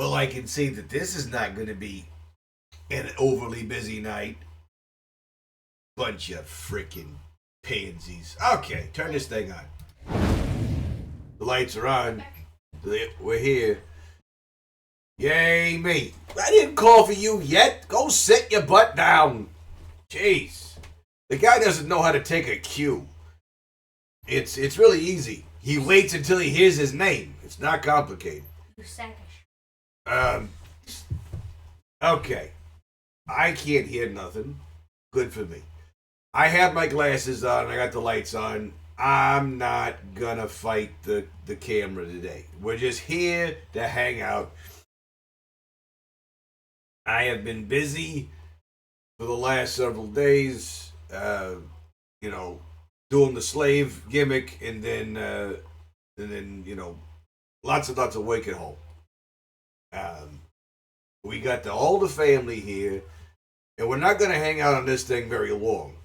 Well, I can see that this is not going to be an overly busy night. Bunch of freaking pansies. Okay, turn this thing on. The lights are on. We're here. Yay, me. I didn't call for you yet. Go sit your butt down. Jeez. The guy doesn't know how to take a cue. It's really easy. He waits until he hears his name. It's not complicated. You're sackish. Okay. I can't hear nothing. Good for me. I have my glasses on. I got the lights on. I'm not gonna fight the camera today. We're just here to hang out. I have been busy for the last several days, doing the slave gimmick, and then lots and lots of work at home. We got all the family here, and we're not going to hang out on this thing very long.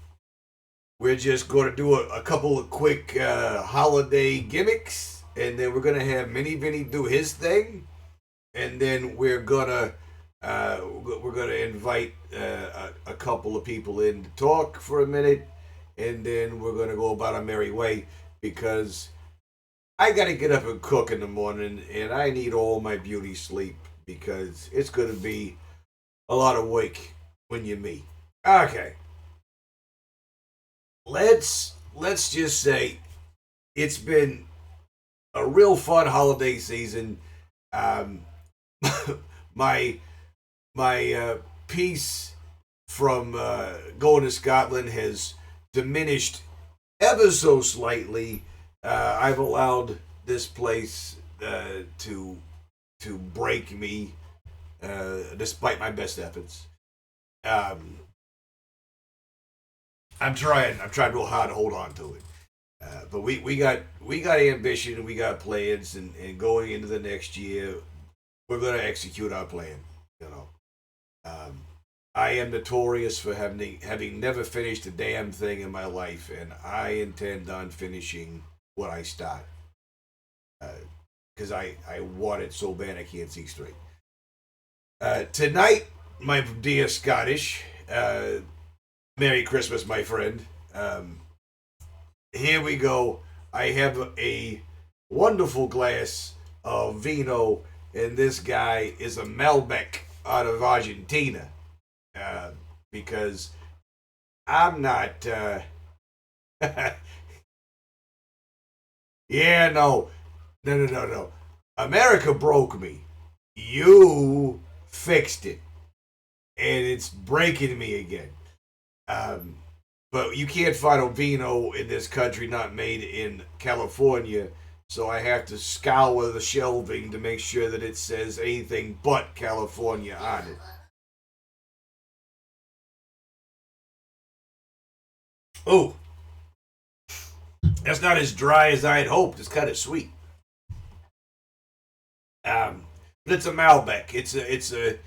We're just going to do a couple of quick holiday gimmicks, and then we're going to have Mini Vinny do his thing, and then we're gonna invite a couple of people in to talk for a minute, and then we're gonna go about our merry way, because I gotta get up and cook in the morning, and I need all my beauty sleep, because it's gonna be a lot of work when you're me. Okay, let's just say it's been a real fun holiday season. My piece from going to Scotland has diminished ever so slightly. I've allowed this place to break me, despite my best efforts. I'm trying real hard to hold on to it. But we got ambition, and we got plans, and going into the next year, we're going to execute our plan. I am notorious for having never finished a damn thing in my life, and I intend on finishing what I start. Because I want it so bad I can't see straight. Tonight, my dear Scottish, Merry Christmas, my friend. Here we go. I have a wonderful glass of vino, and this guy is a Malbec out of Argentina, because I'm not. Yeah, no. America broke me. You fixed it, and it's breaking me again. But you can't find a vino in this country not made in California, so I have to scour the shelving to make sure that it says anything but California on it. Oh, that's not as dry as I had hoped. It's kind of sweet. But it's a Malbec. It's a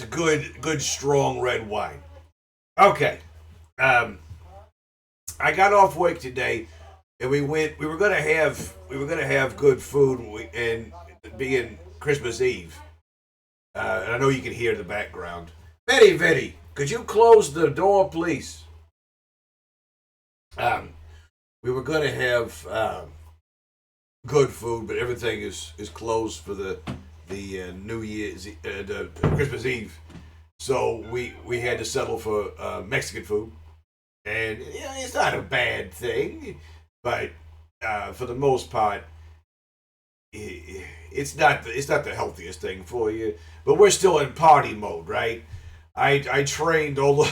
good strong red wine. Okay. I got off work today, and we were gonna have good food, and being Christmas Eve. And I know you can hear the background. Betty, could you close the door, please? We were gonna have good food, but everything is closed for the New Year's, the Christmas Eve. So we had to settle for Mexican food, and it's not a bad thing, but for the most part, it's not the healthiest thing for you. But we're still in party mode, right? I trained all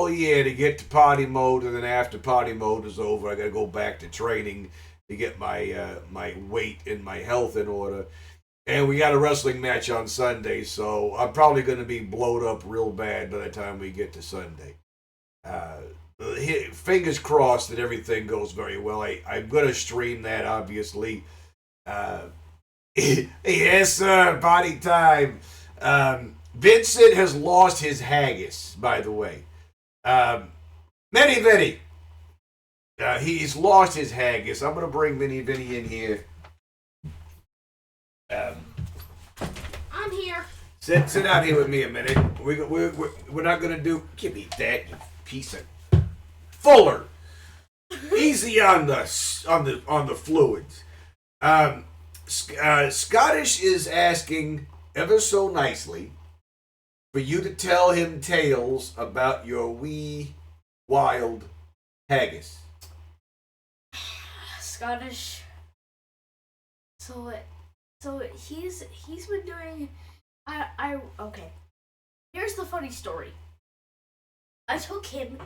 year to get to party mode, and then after party mode is over, I got to go back to training to get my my weight and my health in order. And we got a wrestling match on Sunday, so I'm probably going to be blowed up real bad by the time we get to Sunday. Fingers crossed that everything goes very well. I'm going to stream that, obviously. Yes, sir, party time. Vincent has lost his haggis, by the way. Mini Vinny. He's lost his haggis. I'm going to bring Mini Vinny in here. Sit down here with me a minute. We're not gonna do. Give me that, you piece of Fuller. Easy on the fluids. Scottish is asking ever so nicely for you to tell him tales about your wee wild haggis. Scottish. So he's been doing. Okay. Here's the funny story. I took him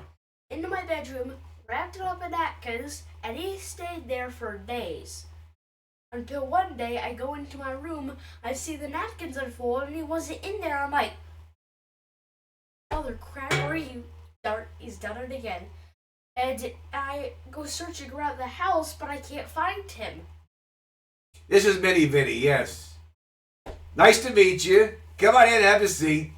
into my bedroom, wrapped it up in napkins, and he stayed there for days. Until one day I go into my room, I see the napkins unfold, and he wasn't in there. I'm like, mother crapper, he's done it again. And I go searching around the house, but I can't find him. This is Mini Vinny, yes. Nice to meet you. Come on in, have a seat.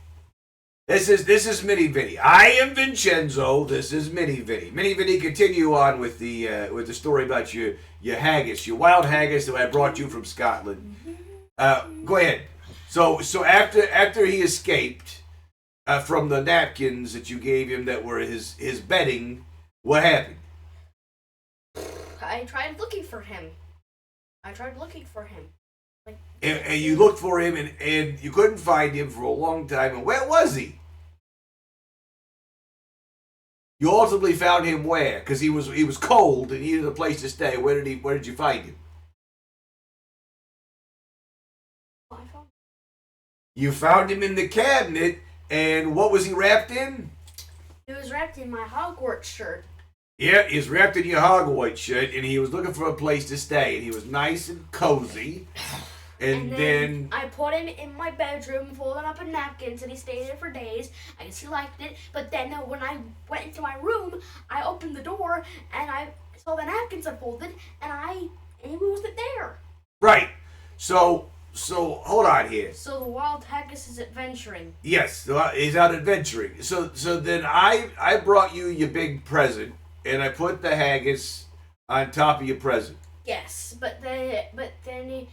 This is Mini Vinny. I am Vincenzo. This is Mini Vinny. Mini Vinny, continue on with the story about your haggis, your wild haggis that I brought you from Scotland. Go ahead. So after he escaped from the napkins that you gave him that were his bedding, what happened? I tried looking for him. And you looked for him, and you couldn't find him for a long time. And where was he? You ultimately found him where? Because he was cold and he needed a place to stay. Where did you find him? You found him in the cabinet, and what was he wrapped in? He was wrapped in my Hogwarts shirt. Yeah, he's wrapped in your Hogwarts shirt, and he was looking for a place to stay, and he was nice and cozy. And then I put him in my bedroom, folded up in napkins, and he stayed there for days. I guess he liked it. But then when I went into my room, I opened the door and I saw the napkins unfolded, and he wasn't there. Right. So hold on here. So the wild haggis is adventuring. Yes, he's out adventuring. So then I brought you your big present, and I put the haggis on top of your present. Yes, but then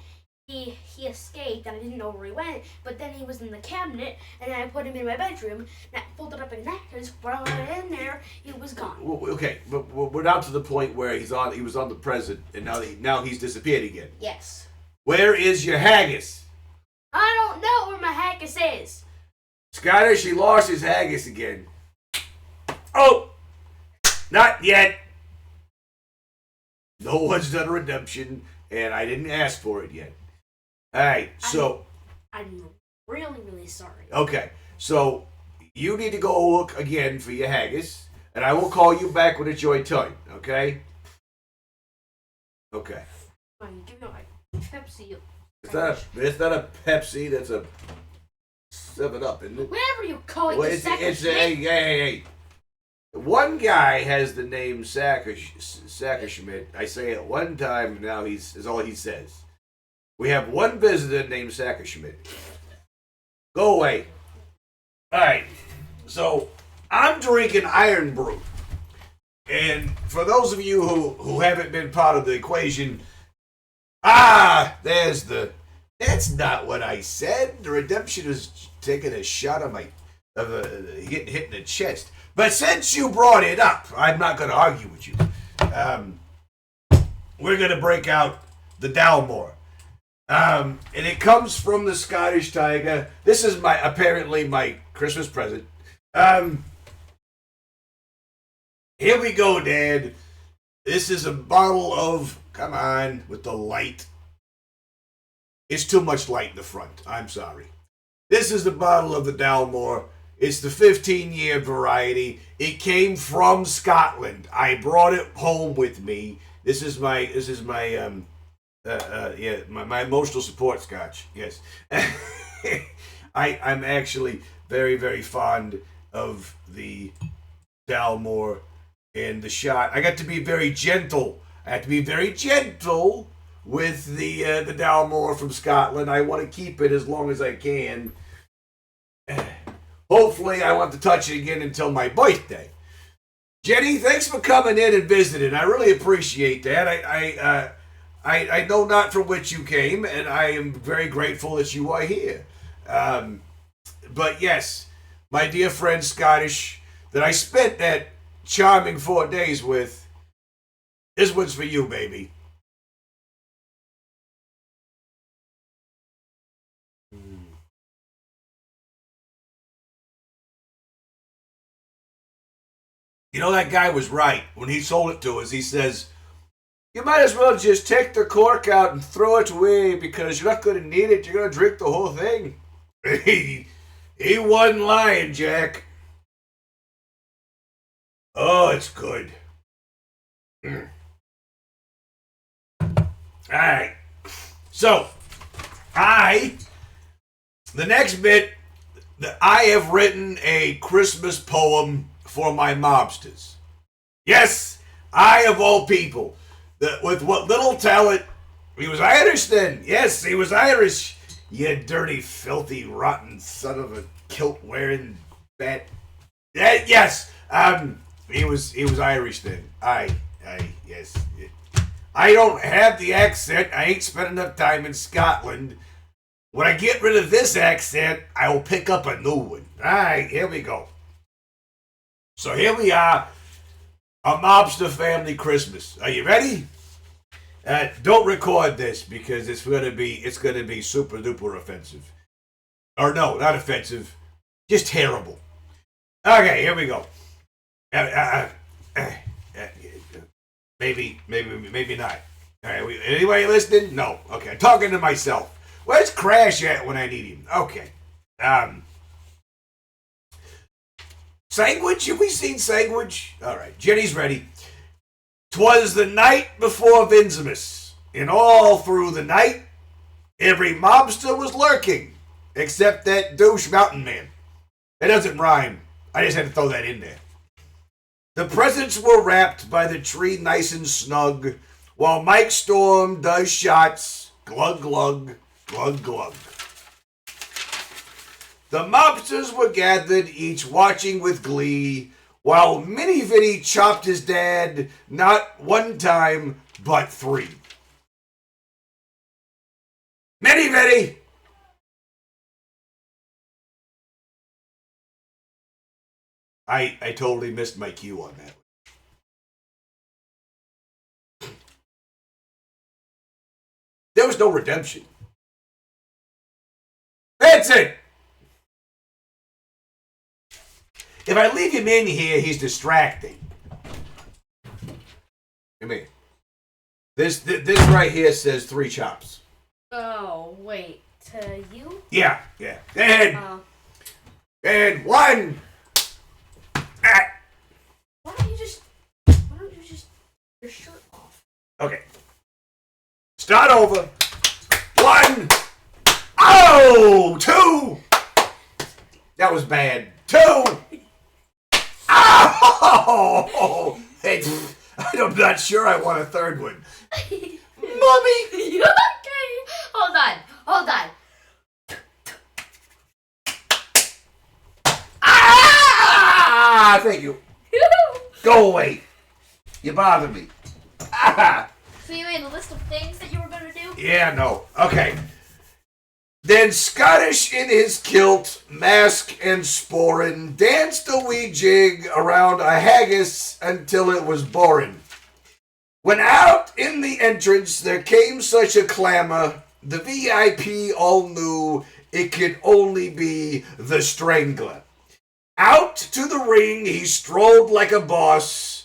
he escaped, and I didn't know where he went. But then he was in the cabinet, and then I put him in my bedroom, and I folded up in napkins. When I went in there, he was gone. Okay, but we're now to the point where he was on the present, and now he's disappeared again. Yes. Where is your haggis? I don't know where my haggis is. Scottish, he lost his haggis again. Oh, not yet. No one's done a redemption, and I didn't ask for it yet. All right, so I'm really, really sorry. Okay, so you need to go look again for your haggis, and I will call you back when it's your time. Okay? Okay. Give me my Pepsi. It's not a Pepsi. That's a 7-Up, isn't it? Whatever you call it. Well, hey. One guy has the name Sackerschmidt. I say it one time, and now is all he says. We have one visitor named Sackerschmidt. Go away. All right. So I'm drinking Iron Brew, and for those of you who haven't been part of the equation, that's not what I said. The redemption is taking a shot of getting hit in the chest. But since you brought it up, I'm not going to argue with you. We're going to break out the Dalmore. And it comes from the Scottish Tiger. This is apparently my Christmas present. Here we go, Dad. This is a bottle of, come on, with the light. It's too much light in the front. I'm sorry. This is the bottle of the Dalmore. It's the 15-year variety. It came from Scotland. I brought it home with me. This is my my emotional support scotch. Yes. I'm actually very, very fond of the Dalmore and the shot. I got to be very gentle. I have to be very gentle with the Dalmore from Scotland. I want to keep it as long as I can. Hopefully, I won't have to touch it again until my birthday. Jenny, thanks for coming in and visiting. I really appreciate that. I know not from which you came, and I am very grateful that you are here. But yes, my dear friend Scottish, that I spent that charming 4 days with, this one's for you, baby. You know, that guy was right when he sold it to us. He says, you might as well just take the cork out and throw it away because you're not going to need it. You're going to drink the whole thing. He wasn't lying, Jack. Oh, it's good. All right. So, the next bit, I have written a Christmas poem for my mobsters. Yes, I of all people, with what little talent, he was Irish then. Yes, he was Irish. You dirty, filthy, rotten son of a kilt-wearing bat. Yes, he was Irish then. Yes. I don't have the accent. I ain't spent enough time in Scotland. When I get rid of this accent, I will pick up a new one. All right, here we go. So here we are, a Mobster family Christmas. Are you ready? Don't record this because it's gonna be super duper offensive. Or no, not offensive, just terrible. Okay, here we go. Maybe not. All right, anybody listening? No. Okay, I'm talking to myself. Where's Crash at when I need him? Okay. Sandwich? Have we seen Sandwich? All right, Jenny's ready. 'Twas the night before Vinzimus, and all through the night, every mobster was lurking, except that douche mountain man. It doesn't rhyme. I just had to throw that in there. The presents were wrapped by the tree nice and snug, while Mike Storm does shots, glug glug, glug glug. The mobsters were gathered, each watching with glee, while Minnie Vinny chopped his dad not one time, but 3. Minnie Vinny! I totally missed my cue on that. There was no redemption. That's it! If I leave him in here, he's distracting. Come here. This right here says 3 chops. Oh, wait. To you? Yeah. And 1. Why don't you just your shirt off? Okay. Start over. 1. Oh! 2. That was bad. 2. Oh! I'm not sure I want a third one. Mommy! You okay? Hold on. Ah! Thank you. Go away. You bother me. Ah! So you made a list of things that you were going to do? Yeah, no. Okay. Then Scottish in his kilt, mask, and sporran danced a wee jig around a haggis until it was boring. When out in the entrance there came such a clamor, the VIP all knew it could only be the Strangler. Out to the ring he strolled like a boss.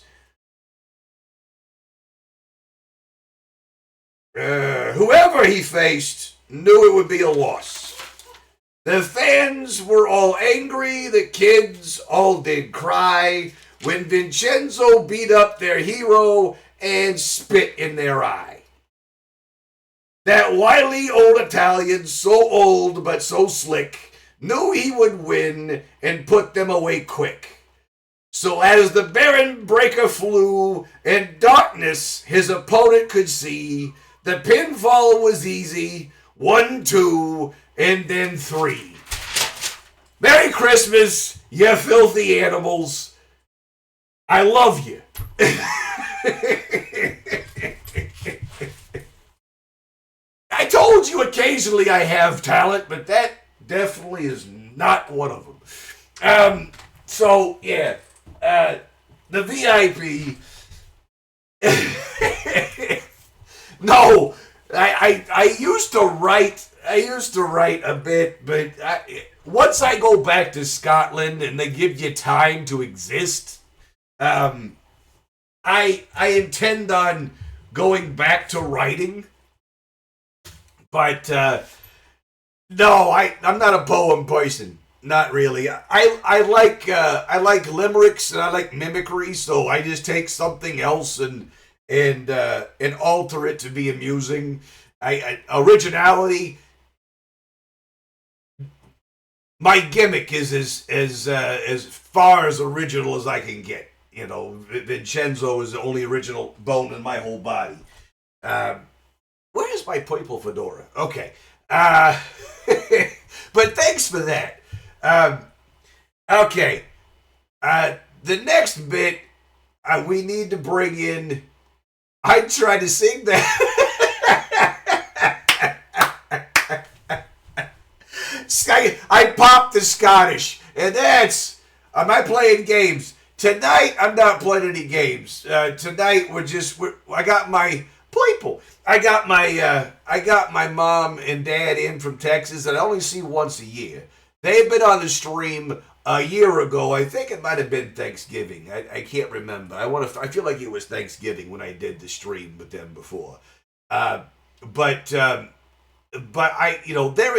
Whoever he faced knew it would be a loss. The fans were all angry, the kids all did cry when Vincenzo beat up their hero and spit in their eye. That wily old Italian, so old but so slick, knew he would win and put them away quick. So as the Baron Breaker flew and darkness his opponent could see, the pinfall was easy. 1, 2, and then 3. Merry Christmas, you filthy animals. I love you. I told you occasionally I have talent, but that definitely is not one of them. So yeah, the VIP. No, I used to write. I used to write a bit, but once I go back to Scotland and they give you time to exist, I intend on going back to writing. But no, I'm not a poem person. Not really. I like limericks and I like mimicry, so I just take something else and alter it to be amusing. I originality. My gimmick is as far as original as I can get. You know, Vincenzo is the only original bone in my whole body. Where's my purple fedora? Okay. But thanks for that. Okay. The next bit, we need to bring in. I tried to sing that. I popped the Scottish, and that's. Am I playing games tonight? I'm not playing any games. Tonight I got my people. I got my mom and dad in from Texas that I only see once a year. They've been on the stream a year ago. I think it might have been Thanksgiving. I can't remember. I feel like it was Thanksgiving when I did the stream with them before. But they're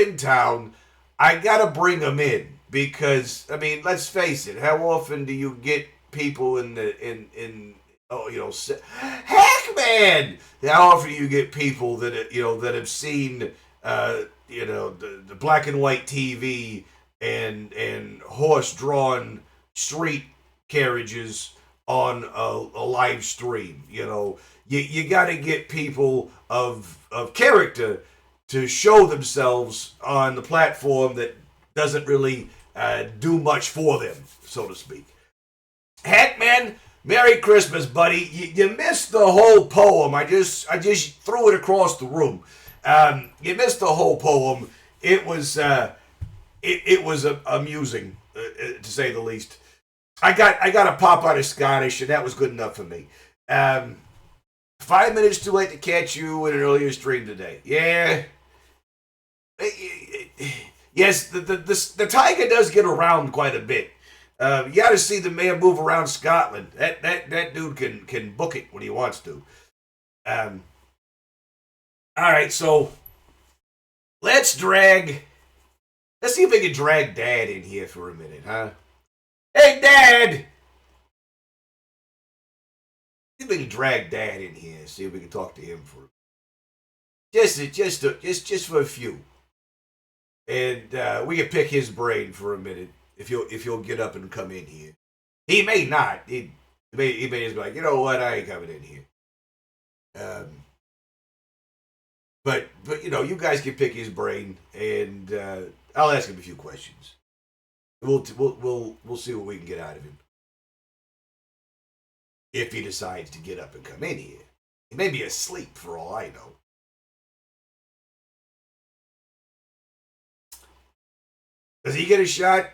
in town. I gotta bring them in because I mean, let's face it. How often do you get people heck, man! How often do you get people that have seen the black and white TV and horse-drawn street carriages on a live stream? You got to get people of character to show themselves on the platform that doesn't really do much for them, so to speak. Heck, man, Merry Christmas, buddy. You missed the whole poem. I just threw it across the room. You missed the whole poem. It was amusing, to say the least. I got a pop out of Scottish, and that was good enough for me. 5 minutes too late to catch you in an earlier stream today. Yeah. Yes, the tiger does get around quite a bit. You got to see the man move around Scotland. That dude can book it when he wants to. All right, so let's see if we can drag Dad in here for a minute, huh? Hey, Dad! See if we can drag Dad in here. See if we can talk to him for just for a few. And we can pick his brain for a minute if you'll get up and come in here. He may not. He may just be like, you know what, I ain't coming in here. But you guys can pick his brain, and I'll ask him a few questions. We'll see what we can get out of him if he decides to get up and come in here. He may be asleep for all I know. Does he get a shot?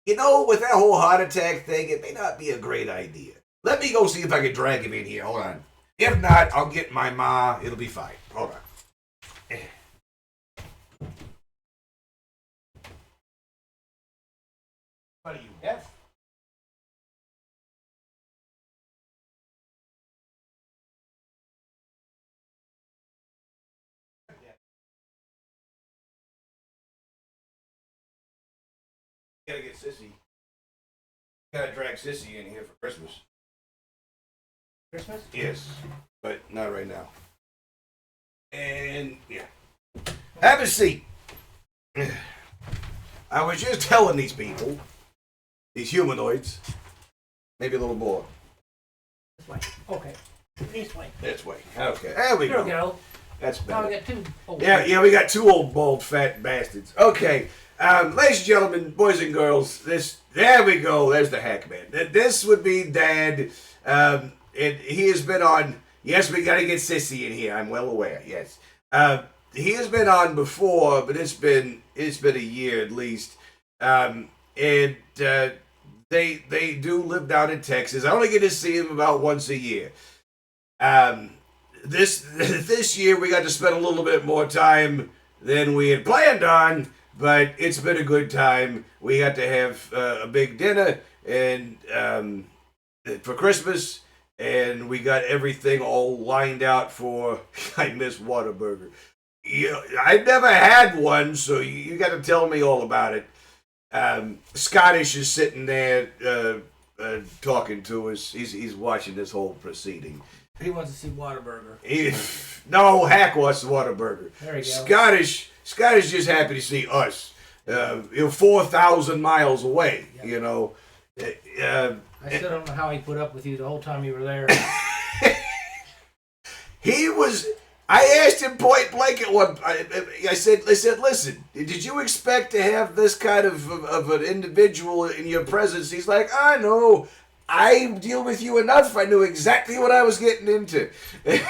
With that whole heart attack thing, it may not be a great idea. Let me go see if I can drag him in here. Hold on. If not, I'll get my ma. It'll be fine. Hold on. What do you have? Gotta get Sissy. Gotta drag Sissy in here for Christmas. Christmas? Yes, but not right now. And yeah, have a seat. I was just telling these people, these humanoids, maybe a little more. This way. Okay. This way. This way. Okay. There we There go. we go. That's Now we better. got two. Yeah, we got two old bald fat bastards. Okay. Ladies and gentlemen, boys and girls, there we go. There's the hack man. This would be Dad. And he has been on. Yes, we got to get Sissy in here. I'm well aware. Yes. he has been on before, but it's been a year at least. And they do live down in Texas. I only get to see him about once a year. This year we got to spend a little bit more time than we had planned on, but it's been a good time. We got to have a big dinner and for Christmas, and we got everything all lined out for. I miss Whataburger. I've never had one, so you got to tell me all about it. Scottish is sitting there talking to us. He's watching this whole proceeding. He wants to see Whataburger. No, Hack wants the Whataburger. There you go. Scottish just happy to see us. 4,000 miles away. Yep. You know. I still don't know how he put up with you the whole time you were there. He was. I asked him point blank at one. I said, listen, did you expect to have this kind of an individual in your presence? He's like, I know. I deal with you enough. I knew exactly what I was getting into.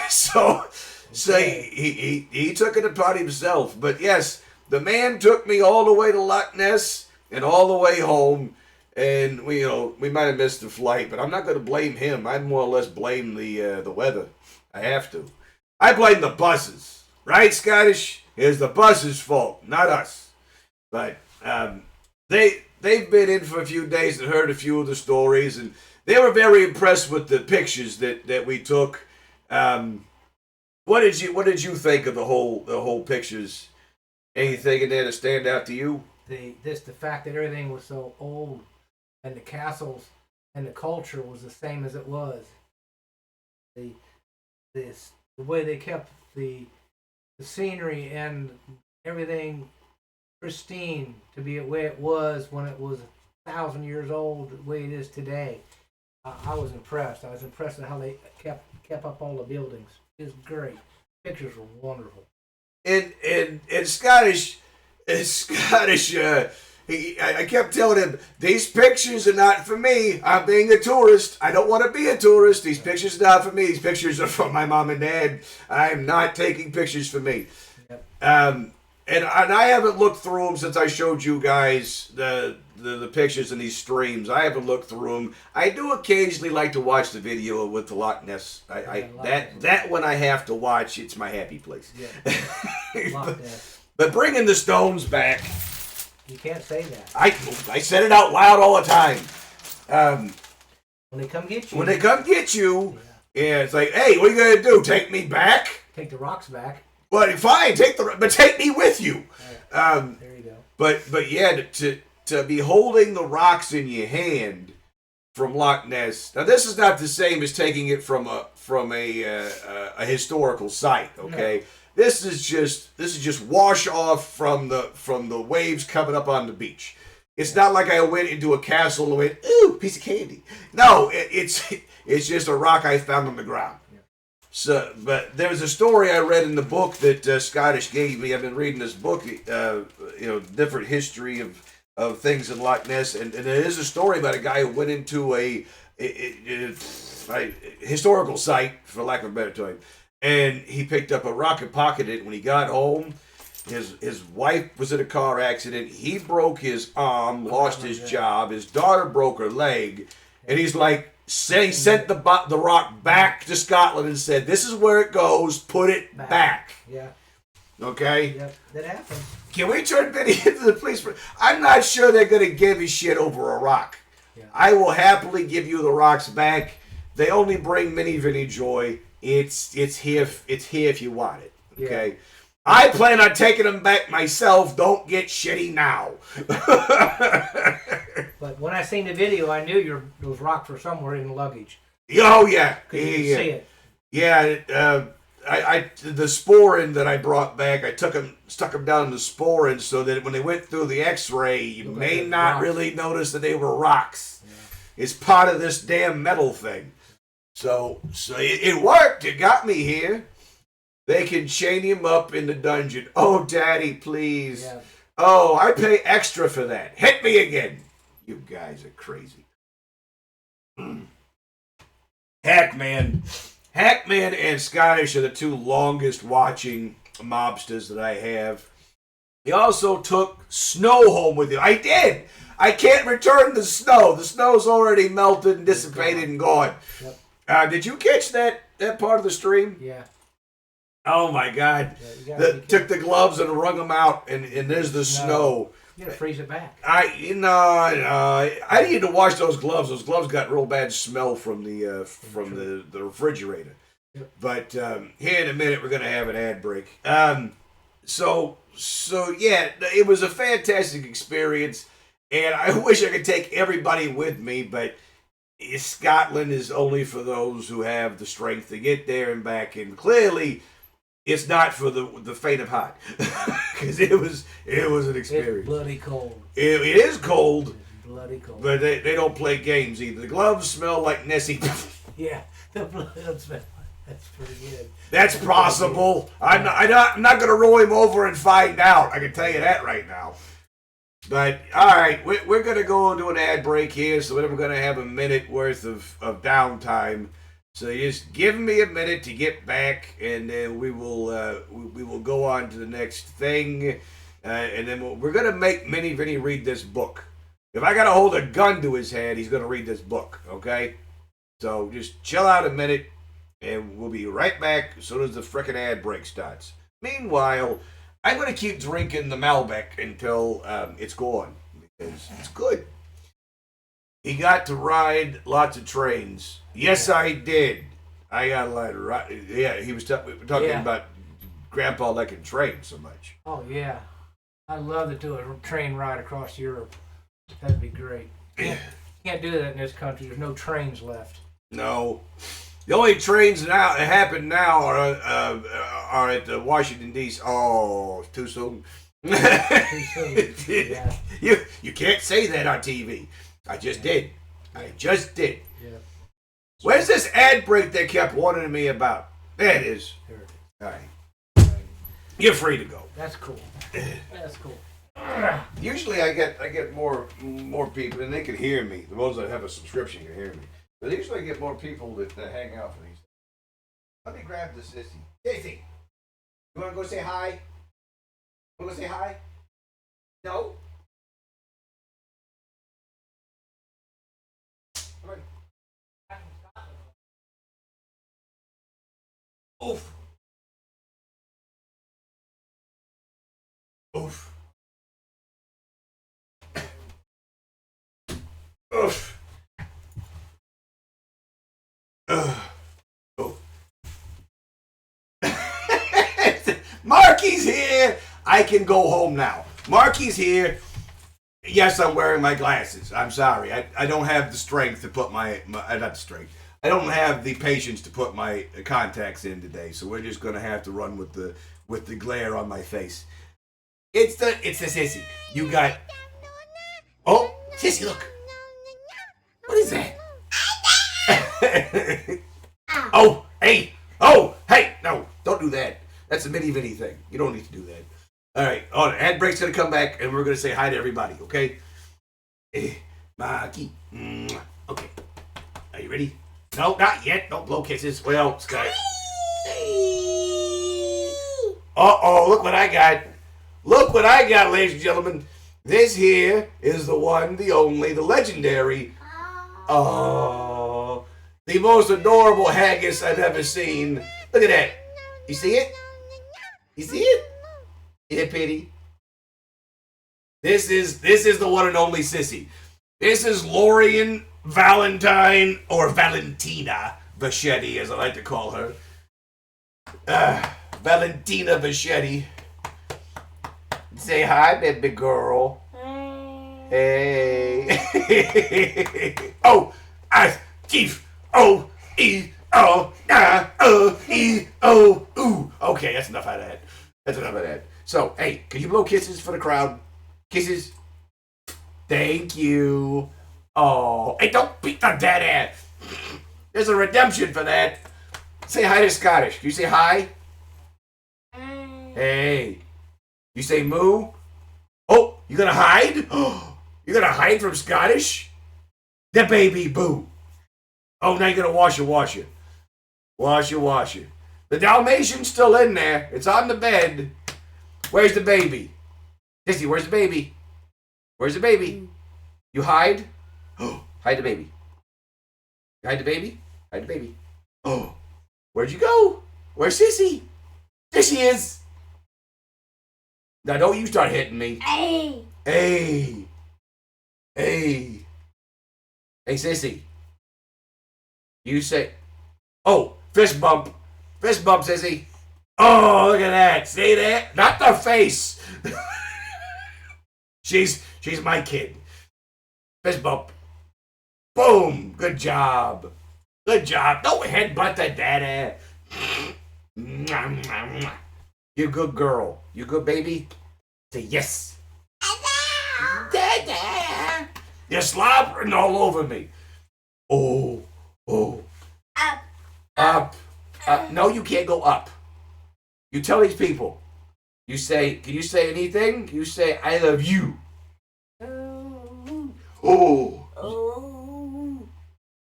so he took it upon himself. But yes, the man took me all the way to Loch Ness and all the way home. And we might have missed the flight, but I'm not going to blame him. I more or less blame the weather. I have to. I blame the buses, right, Scottish? It's the buses' fault, not us. But they've been in for a few days and heard a few of the stories, and they were very impressed with the pictures that we took. What did you think of the whole pictures? Anything in there to stand out to you? The fact that everything was so old, and the castles and the culture was the same as it was. The way they kept the scenery and everything pristine to be the way it was when it was 1,000 years old, the way it is today. I was impressed. I was impressed at how they kept up all the buildings. It was great. Pictures were wonderful. And Scottish. I kept telling him, these pictures are not for me. I'm being a tourist. I don't want to be a tourist. These pictures are not for me. These pictures are from my mom and dad. I'm not taking pictures for me. Yep. And I haven't looked through them since I showed you guys the pictures in these streams. I haven't looked through them. I do occasionally like to watch the video with the Loch Ness. That one I have to watch. It's my happy place. Yeah. But bringing the stones back. You can't say that. I said it out loud all the time. When they come get you. Yeah, it's like, hey, what are you gonna do? Take me back? Take the rocks back. Well, fine, but take me with you. There you go. But yeah, to be holding the rocks in your hand from Loch Ness. Now, this is not the same as taking it from a historical site. Okay. No. This is just wash off from the waves coming up on the beach. It's not like I went into a castle and went, ooh, piece of candy. No, it's just a rock I found on the ground. Yeah. So, but there was a story I read in the book that Scottish gave me. I've been reading this book, different history of things in Loch Ness, and there is a story about a guy who went into a historical site, for lack of a better term. And he picked up a rock and pocketed it. When he got home, his wife was in a car accident. He broke his arm, lost his job. His daughter broke her leg. And he's like, he sent the rock back to Scotland and said, this is where it goes. Put it back. Yeah. Okay? Yep, that happens. Can we turn Vinny into the police? I'm not sure they're going to give a shit over a rock. Yeah. I will happily give you the rocks back. They only bring Mini Vinny joy. It's here if you want it. Okay. Yeah. I plan on taking them back myself. Don't get shitty now. But when I seen the video, I knew those rocks were somewhere in the luggage. Oh yeah, you could see it. Yeah, I the sporin that I brought back, I stuck them down in the sporin so that when they went through the X-ray, you may not really notice that they were rocks. Yeah. It's part of this damn metal thing. So it worked. It got me here. They can chain him up in the dungeon. Oh, Daddy, please. Yeah. Oh, I pay extra for that. Hit me again. You guys are crazy. Hackman and Scottish are the two longest watching mobsters that I have. He also took snow home with him. I did. I can't return the snow. The snow's already melted and dissipated and gone. Yep. Did you catch that part of the stream? Yeah. Oh my God! Yeah, took the gloves and wrung them out, and there's the snow. You gotta freeze it back. I need to wash those gloves. Those gloves got real bad smell from the refrigerator. Yep. But here in a minute we're gonna have an ad break. So yeah, it was a fantastic experience, and I wish I could take everybody with me, but Scotland is only for those who have the strength to get there and back, and clearly it's not for the faint of heart, because it was an experience. It's bloody cold. It is cold. It's bloody cold. But they don't play games either. The gloves smell like Nessie. Yeah, the blood smell. That's pretty good. That's possible. I'm not going to roll him over and find out. I can tell you that right now. But, all right, we're going to go into an ad break here, so then we're going to have a minute worth of downtime. So just give me a minute to get back, and then we will go on to the next thing. And then we're going to make Mini Vinny read this book. If I got to hold a gun to his head, he's going to read this book, okay? So just chill out a minute, and we'll be right back as soon as the frickin' ad break starts. Meanwhile, I'm going to keep drinking the Malbec until it's gone, because it's good. He got to ride lots of trains. Yes, I did. I got a lot of ride. Yeah, he was talking about Grandpa liking trains so much. Oh, yeah. I'd love to do a train ride across Europe. That'd be great. You can't do that in this country. There's no trains left. No. The only trains that happen now are at the Washington, D.C. Oh, too soon. Too soon. Yeah. You can't say that on TV. I just did. I just did. Yeah. Where's this ad break they kept warning me about? There it is. There it is. All right. You're free to go. That's cool. That's cool. Usually I get more people, and they can hear me. The ones that have a subscription can hear me. But usually I get more people that hang out for these. Let me grab the sissy. Sissy, you want to go say hi? Want to go say hi? No? Come on. Oof. Oof. Oof. Oh. Marky's here. I can go home now. Marky's here. Yes, I'm wearing my glasses. I'm sorry. I don't have the strength to put my not the strength. I don't have the patience to put my contacts in today. So we're just gonna have to run with the glare on my face. It's the sissy. You got. Oh, sissy, look. What is that? Oh, hey, no, don't do that. That's a Mini Vinny thing. You don't need to do that. All right, the ad break's gonna come back, and we're gonna say hi to everybody, okay? Maki. Okay. Are you ready? No, not yet. Don't blow kisses. Well, Sky. Uh-oh, look what I got. Look what I got, ladies and gentlemen. This here is the one, the only, the legendary. Oh, the most adorable haggis I've ever seen. Look at that. You see it? You see it? Isn't it pretty? This is the one and only sissy. This is Lorian Valentine, or Valentina Vachetti, as I like to call her. Valentina Vachetti. Say hi, baby girl. Hey. Oh, Chief. O, E, O, E, O, ooh. Okay, that's enough of that. So, hey, can you blow kisses for the crowd? Kisses. Thank you. Oh, hey, don't beat the dead ass. There's a redemption for that. Say hi to Scottish. Can you say hi? Hey. You say moo? Oh, you gonna hide? You gonna hide from Scottish? The baby boo. Oh, now you're gonna wash it. Wash it. The Dalmatian's still in there. It's on the bed. Where's the baby? Sissy, where's the baby? Where's the baby? You hide? Oh, hide the baby. You hide the baby? Hide the baby. Oh, where'd you go? Where's Sissy? There she is. Now don't you start hitting me. Hey. Hey. Hey. Hey, Sissy. You say, oh, fist bump. Fist bump, Sissy. Oh, look at that. See that? Not the face. She's my kid. Fist bump. Boom. Good job. Good job. Don't headbutt the daddy. You good girl. You good baby? Say yes. Dada. You're slobbering all over me. Oh. Up. Up. No, you can't go up. You tell these people. You say, can you say anything? You say, I love you. Oh.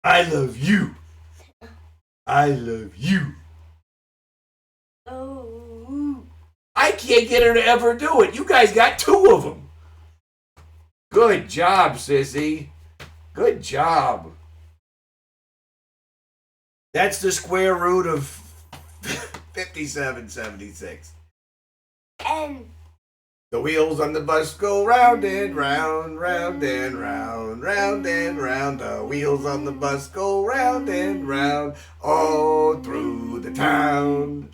I love you. I love you. I can't get her to ever do it. You guys got 2 of them. Good job, Sissy. Good job. That's the square root of 5776. And the wheels on the bus go round and round, round and round, round and round. The wheels on the bus go round and round, all through the town.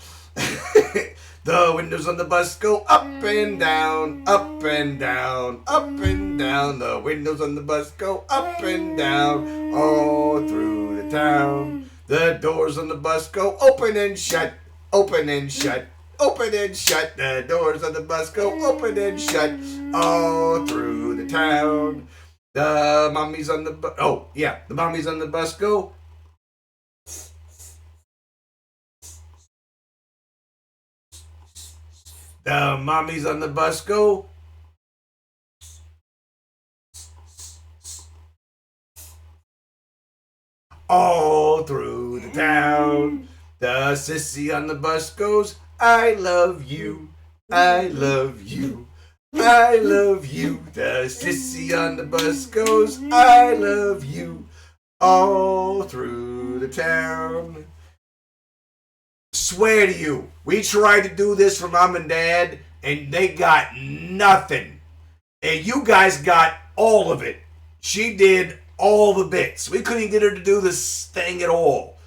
The windows on the bus go up and down, up and down, up and down. The windows on the bus go up and down, all through the town. The doors on the bus go open and shut, open and shut, open and shut. The doors on the bus go open and shut, all through the town. The mommies on the bus, the mommies on the bus go. The mommies on the bus go. All through the town. The sissy on the bus goes, I love you, I love you, I love you. The sissy on the bus goes, I love you, all through the town. Swear to you, we tried to do this for Mom and Dad, and they got nothing. And you guys got all of it. She did all the bits. We couldn't get her to do this thing at all.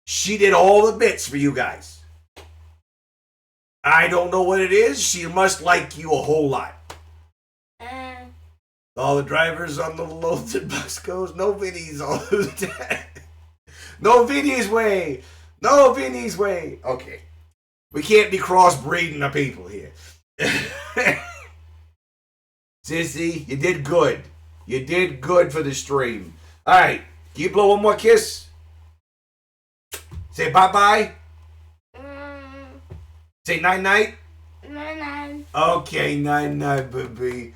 She did all the bits for you guys. I don't know what it is. She must like you a whole lot. All the drivers on the loaded bus goes, no Vinny's all the time. No Vinny's way. No Vinny's way. Okay. We can't be crossbreeding the people here. Sissy, you did good. You did good for the stream. All right. Can you blow one more kiss? Say bye-bye. Say night-night. Night-night. Okay, night-night, baby.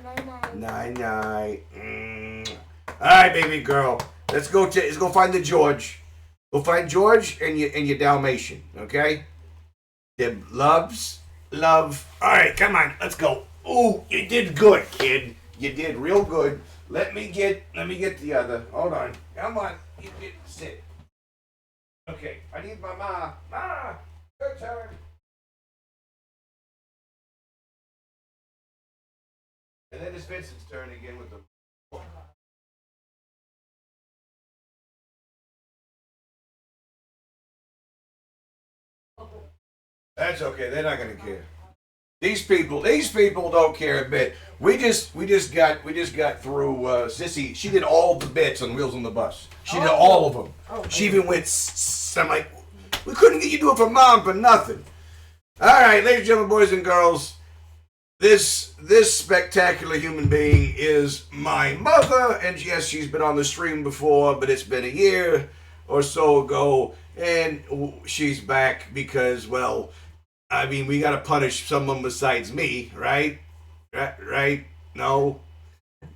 Night-night. Night-night. All right, baby girl. Let's go find the George. Go find George and your Dalmatian, okay? The love. All right, come on, let's go. Ooh, you did good, kid. You did real good. Let me get the other. Hold on. Come on. You did sit. Okay, I need my ma. Ma, your turn. And then it's Vincent's turn again with the. That's okay. They're not gonna care. These people don't care a bit. We just got through Sissy. She did all the bits on Wheels on the Bus. She did all of them. She even went. I'm like, we couldn't get you to do it for Mom for nothing. All right, ladies and gentlemen, boys and girls, this spectacular human being is my mother, and yes, she's been on the stream before, but it's been a year or so ago, and she's back because, well, I mean, we gotta punish someone besides me, right? Right? No?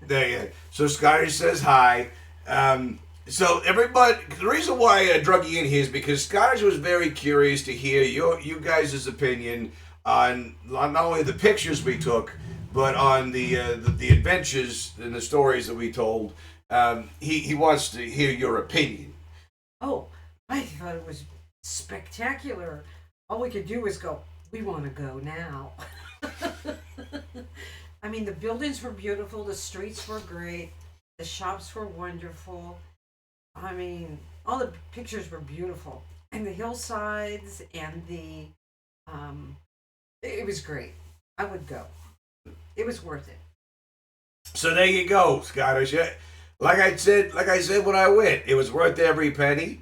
There you go. So Scotty says hi. So everybody, the reason why I drug you in here is because Scottish was very curious to hear you guys' opinion on not only the pictures we took, but on the adventures and the stories that we told. He wants to hear your opinion. Oh, I thought it was spectacular. All we could do was go, we want to go now. I mean, the buildings were beautiful, the streets were great, the shops were wonderful. I mean, all the pictures were beautiful. And the hillsides and it was great. I would go. It was worth it. So there you go, Scottish. Like I said when I went, it was worth every penny,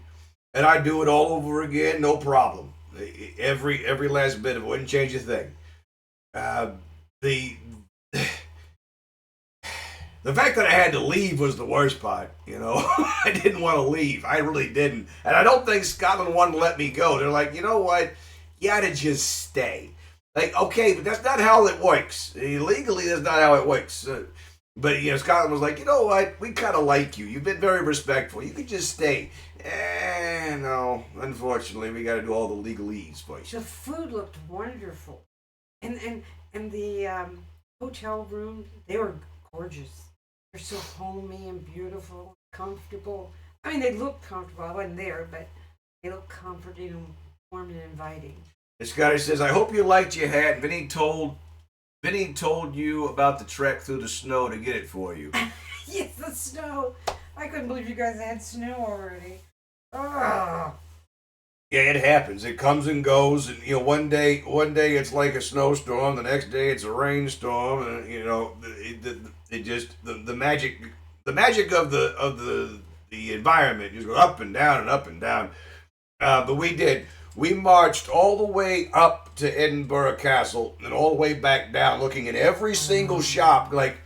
and I'd do it all over again, no problem. Every last bit of it, wouldn't change a thing. The fact that I had to leave was the worst part, you know. I didn't want to leave. I really didn't. And I don't think Scotland wanted to let me go. They're like, you know what? You ought to just stay. Like, okay, but that's not how it works. Legally, that's not how it works. But, you know, Scotland was like, you know what? We kind of like you. You've been very respectful. You could just stay. No. Unfortunately, we got to do all the legalese first. The food looked wonderful. And the hotel room, they were gorgeous. They're so homey and beautiful, comfortable. I mean, they looked comfortable. I wasn't there, but they looked comforting and warm and inviting. The Scottish says, I hope you liked your hat. Vinny told you about the trek through the snow to get it for you. Yes, the snow. I couldn't believe you guys had snow already. Oh. Yeah, it happens. It comes and goes, and you know, one day it's like a snowstorm, the next day it's a rainstorm, and you know, it just the magic of the environment just goes up and down and up and down. But we marched all the way up to Edinburgh Castle and all the way back down, looking at every single shop. Like,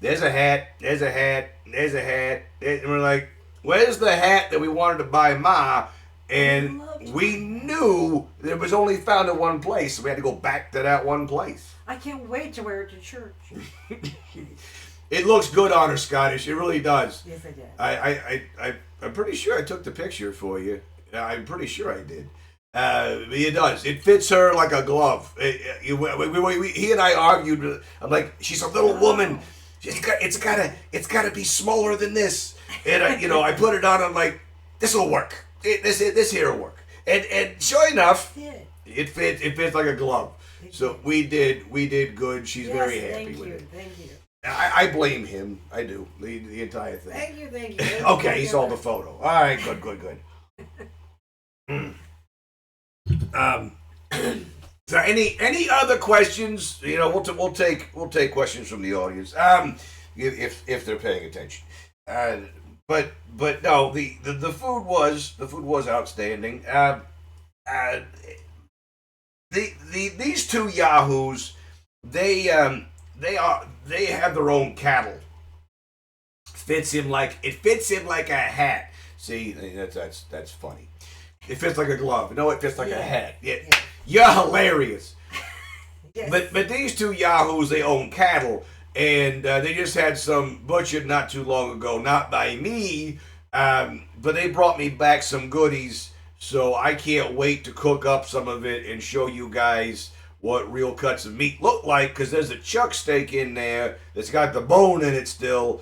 there's a hat, there's a hat, there's a hat, and we're like, where's the hat that we wanted to buy Ma? And we knew that it was only found in one place, so we had to go back to that one place. I can't wait to wear it to church. It looks good on her, Scottish. It really does. Yes, I did. I'm pretty sure I took the picture for you. I'm pretty sure I did. It does. It fits her like a glove. He and I argued. I'm like, she's a little woman. It's gotta be smaller than this. And I put it on. I'm like, this will work. This here will work. And sure enough, it fits like a glove. So we did good. She's very happy with it. Thank you. I blame him. I do. The entire thing. Thank you. Okay, he saw the photo. All right, good. So any other questions? You know, we'll take questions from the audience. If they're paying attention. But no, the food was outstanding. These two yahoos, they have their own cattle. Fits him like a hat. See, that's funny. It fits like a glove. No, it fits like a hat. Yeah. You're hilarious. Yes. But these two yahoos, they own cattle. And they just had some butchered not too long ago, not by me, but they brought me back some goodies, so I can't wait to cook up some of it and show you guys what real cuts of meat look like, because there's a chuck steak in there that's got the bone in it still,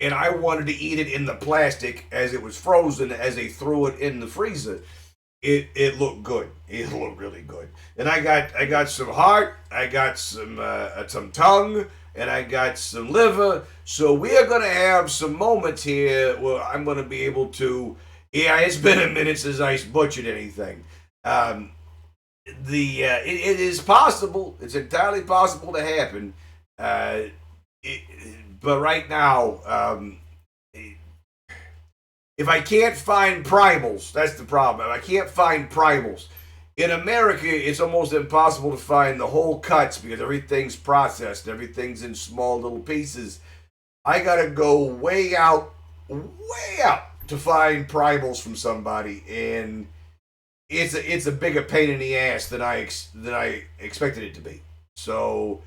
and I wanted to eat it in the plastic as it was frozen as they threw it in the freezer. It looked good. It looked really good. And I got some heart, I got some tongue, and I got some liver. So we are going to have some moments here where I'm going to be able to... Yeah, it's been a minute since I butchered anything. It is possible. It's entirely possible to happen. But right now, if I can't find primals, that's the problem. If I can't find primals. In America, it's almost impossible to find the whole cuts because everything's processed. Everything's in small little pieces. I gotta go way out to find primals from somebody, and it's a bigger pain in the ass than I expected it to be. So,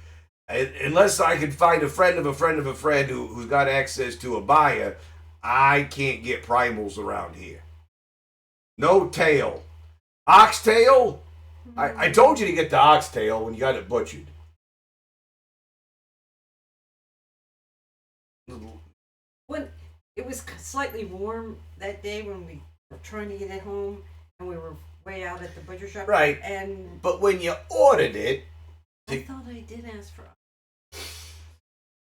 unless I can find a friend of a friend of a friend who's got access to a buyer, I can't get primals around here. No tail. Oxtail? I told you to get the oxtail when you got it butchered. When it was slightly warm that day when we were trying to get it home and we were way out at the butcher shop. Right. And But when you ordered it, I thought I did ask for.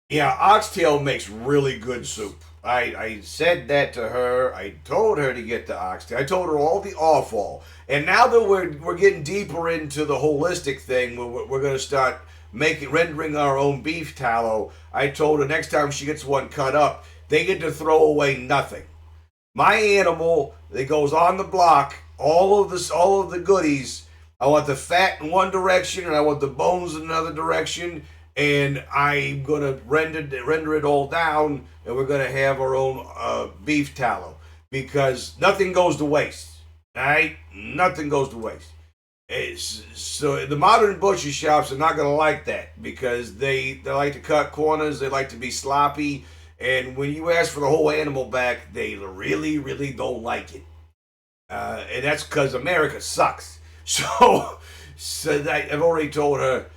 yeah, oxtail makes really good soup. I said that to her. I told her to get the oxtail. I told her all the offal. And now that we're getting deeper into the holistic thing, we're going to start rendering our own beef tallow. I told her next time she gets one cut up, they get to throw away nothing. My animal that goes on the block, all of the goodies. I want the fat in one direction, and I want the bones in another direction. And I'm gonna render it all down, and we're gonna have our own beef tallow because nothing goes to waste. All right, nothing goes to waste. So the modern butcher shops are not gonna like that because they like to cut corners. They like to be sloppy, and when you ask for the whole animal back, they really don't like it. And that's because America sucks. So I've already told her.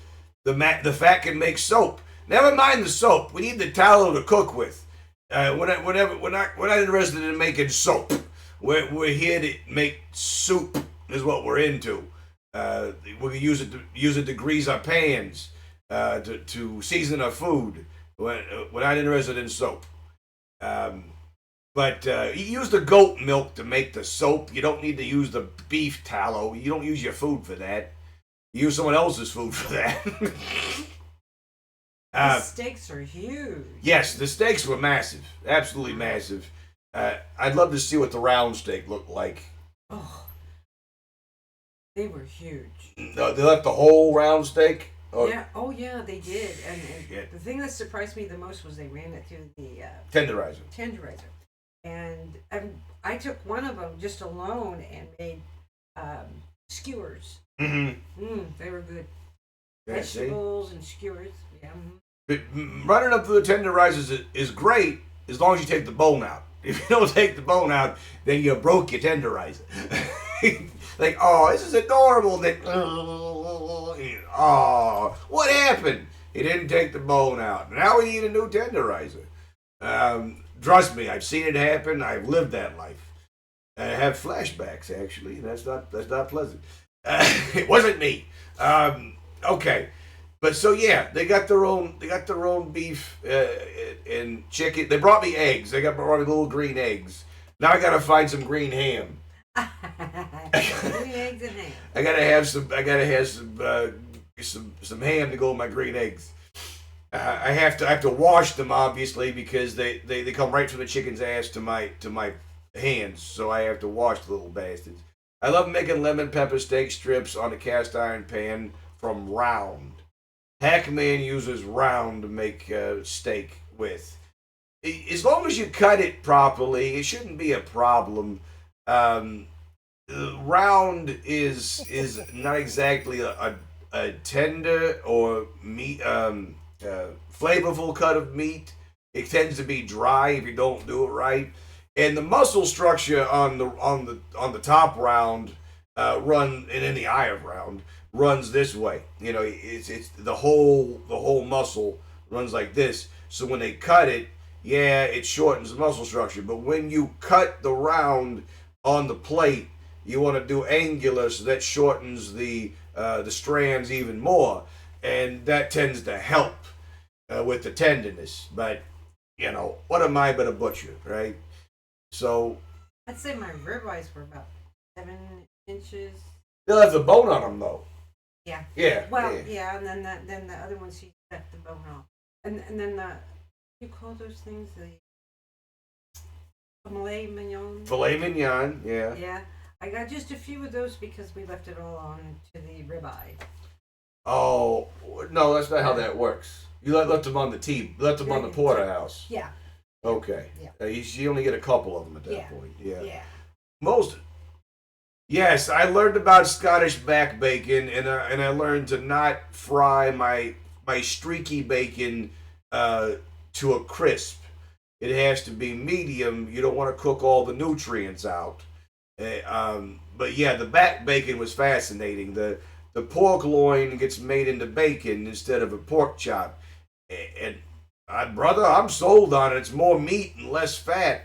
The fat can make soap. Never mind the soap. We need the tallow to cook with. We're not interested in making soap. We're here to make soup. Is what we're into. We can use it to grease our pans, to season our food. We're not interested in soap. But you use the goat milk to make the soap. You don't need to use the beef tallow. You don't use your food for that. You use someone else's food for that. The steaks are huge. Yes, the steaks were massive. Absolutely massive. I'd love to see what the round steak looked like. Oh, they were huge. They left the whole round steak? Or, yeah. Oh, yeah, they did. And yeah. The thing that surprised me the most was they ran it through the tenderizer. And I took one of them just alone and made skewers. Mm-hmm. They were good. Yeah, vegetables and skewers. Yeah. But running them through the tenderizers is great as long as you take the bone out. If you don't take the bone out, then you broke your tenderizer. Like, oh, this is adorable. That, oh, what happened? He didn't take the bone out. Now we need a new tenderizer. Trust me, I've seen it happen. I've lived that life. I have flashbacks, actually. That's not pleasant. It wasn't me. Okay, but so yeah, they got their own beef and chicken. They brought me eggs. They brought me little green eggs. Now I gotta find some green ham. Green eggs and ham. I gotta have some ham to go with my green eggs. I have to wash them obviously because they come right from the chicken's ass to my hands, so I have to wash the little bastards. I love making lemon pepper steak strips on a cast iron pan from Round. Hackman uses Round to make steak with. As long as you cut it properly, it shouldn't be a problem. Round is not exactly a tender or meat, flavorful cut of meat. It tends to be dry if you don't do it right. And the muscle structure on the top round and in the eye of round runs this way. You know, it's the whole muscle runs like this. So when they cut it, yeah, it shortens the muscle structure. But when you cut the round on the plate, you want to do angular, so that shortens the strands even more, and that tends to help with the tenderness. But you know, what am I but a butcher, right? So I'd say my ribeyes were about 7 inches. They'll have the bone on them though. Yeah. Yeah. Well, yeah, and then the other ones she cut the bone off, and then you call those things the filet mignon. Filet mignon, yeah. Yeah, I got just a few of those because we left it all on to the ribeye. Oh no, that's not how that works. You left them on the left them on the porterhouse. Yeah. Okay. Yeah. You only get a couple of them at that point. Yeah. Yeah. Most. Yes, I learned about Scottish back bacon, and I learned to not fry my streaky bacon to a crisp. it has to be medium. You don't want to cook all the nutrients out. But yeah, the back bacon was fascinating. The pork loin gets made into bacon instead of a pork chop. And brother, I'm sold on it. It's more meat and less fat.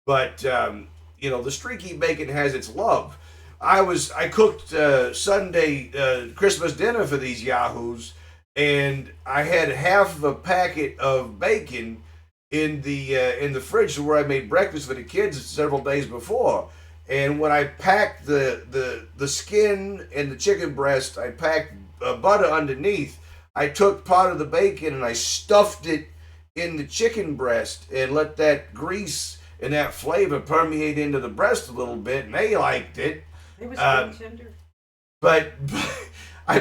But you know, the streaky bacon has its love. I cooked Sunday Christmas dinner for these yahoos, and I had half of a packet of bacon in the fridge where I made breakfast for the kids several days before. And when I packed the skin and the chicken breast, I packed butter underneath. I took part of the bacon and I stuffed it in the chicken breast and let that grease and that flavor permeate into the breast a little bit, and they liked it. It was very tender. But I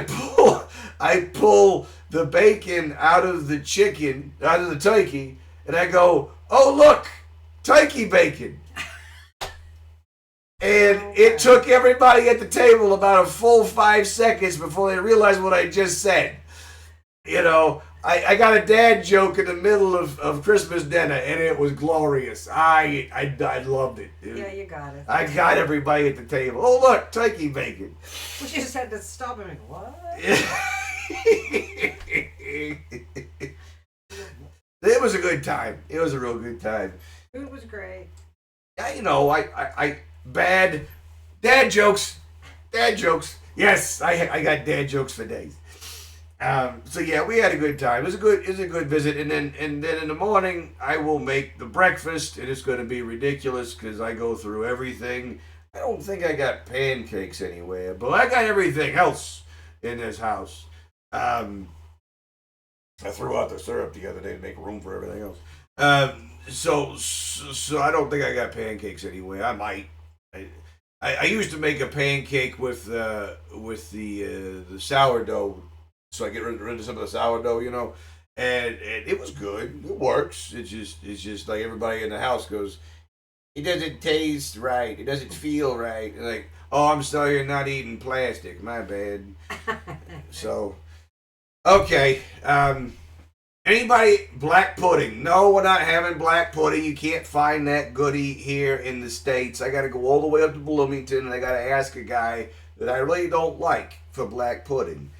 pull the bacon out of the chicken, out of the turkey, and I go, "Oh look, turkey bacon." And it took everybody at the table about a full 5 seconds before they realized what I just said. You know, I got a dad joke in the middle of Christmas dinner, and it was glorious. I loved it. Yeah, you got it. I got everybody at the table. Oh, look, turkey bacon. We just had to stop and like, what? It was a good time. It was a real good time. Food was great. Yeah, you know, I bad dad jokes. Dad jokes. Yes, I got dad jokes for days. So yeah, we had a good time. It was a good visit, and then in the morning I will make the breakfast, and it's going to be ridiculous because I go through everything. I don't think I got pancakes anywhere, but I got everything else in this house. I threw out the syrup the other day to make room for everything else. So I don't think I got pancakes anywhere. I might. I used to make a pancake with the sourdough. So I get rid of some of the sourdough, you know, and it was good. It works. It's just like everybody in the house goes, it doesn't taste right. It doesn't feel right. And like, oh, I'm sorry, you're not eating plastic. My bad. So, okay. Anybody black pudding? No, we're not having black pudding. You can't find that goodie here in the States. I got to go all the way up to Bloomington, and I got to ask a guy that I really don't like for black pudding.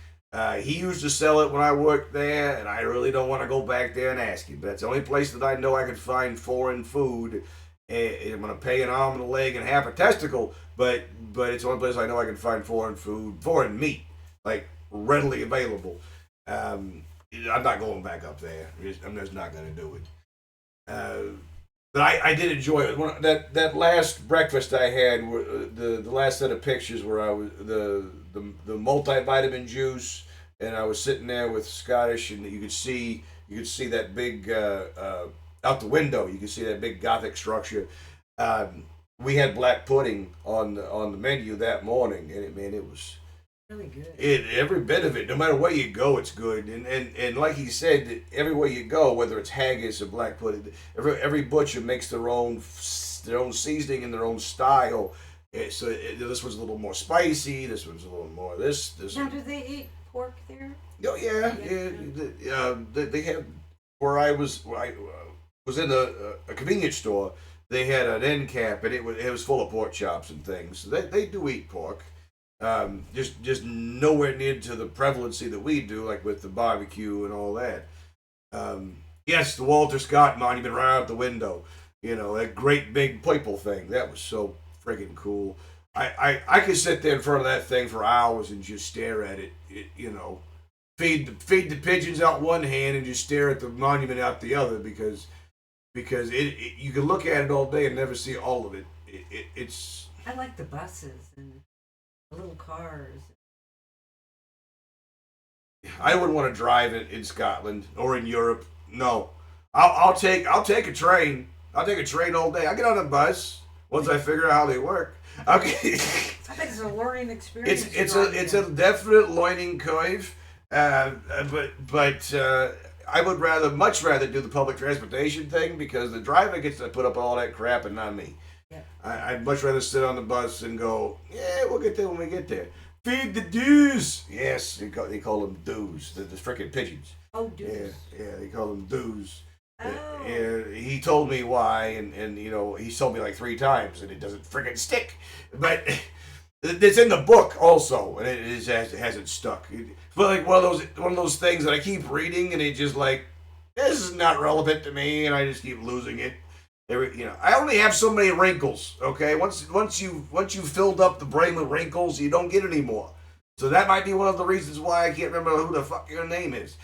He used to sell it when I worked there, and I really don't want to go back there and ask him. But that's the only place that I know I can find foreign food. I'm going to pay an arm and a leg and half a testicle, but it's the only place I know I can find foreign food, foreign meat, like readily available. I'm not going back up there. I'm just not going to do it. But I did enjoy it. That last breakfast I had, the last set of pictures where I was the multivitamin juice, and I was sitting there with Scottish, and you could see that big out the window. You could see that big Gothic structure. We had black pudding on the menu that morning, and it was really good. Every bit of it, no matter where you go, it's good. And like he said, everywhere you go, whether it's haggis or black pudding, every butcher makes their own seasoning and their own style. So this was a little more spicy. This one's a little more this. Now, do they eat pork there? Oh yeah. They have where I was in a convenience store. They had an end cap, and it was full of pork chops and things. So they do eat pork. Just nowhere near to the prevalency that we do, like with the barbecue and all that. Yes, the Walter Scott monument right out the window. You know, that great big purple thing. That was so friggin' cool. I could sit there in front of that thing for hours and just stare at it. You know, feed the pigeons out one hand and just stare at the monument out the other because you can look at it all day and never see all of it. It's. I like the buses and the little cars. I wouldn't want to drive it in Scotland or in Europe. No, I'll take a train. I'll take a train all day. I get on a bus once I figure out how they work. Okay. I think it's a learning experience. It's a definite learning curve. But I would much rather do the public transportation thing because the driver gets to put up all that crap and not me. Yeah. I'd much rather sit on the bus and go, yeah, we'll get there when we get there. Feed the dues. Yes, they call them dues. The frickin' pigeons. Oh, dues. Yeah, they call them dues. Oh. He told me why, and you know, he's told me like 3 times, and it doesn't friggin' stick. But it's in the book also, and it hasn't stuck. But like one of those things that I keep reading, and it just like, this is not relevant to me, and I just keep losing it. You know, I only have so many wrinkles. Okay, once you filled up the brain with wrinkles, you don't get any more. So that might be one of the reasons why I can't remember who the fuck your name is.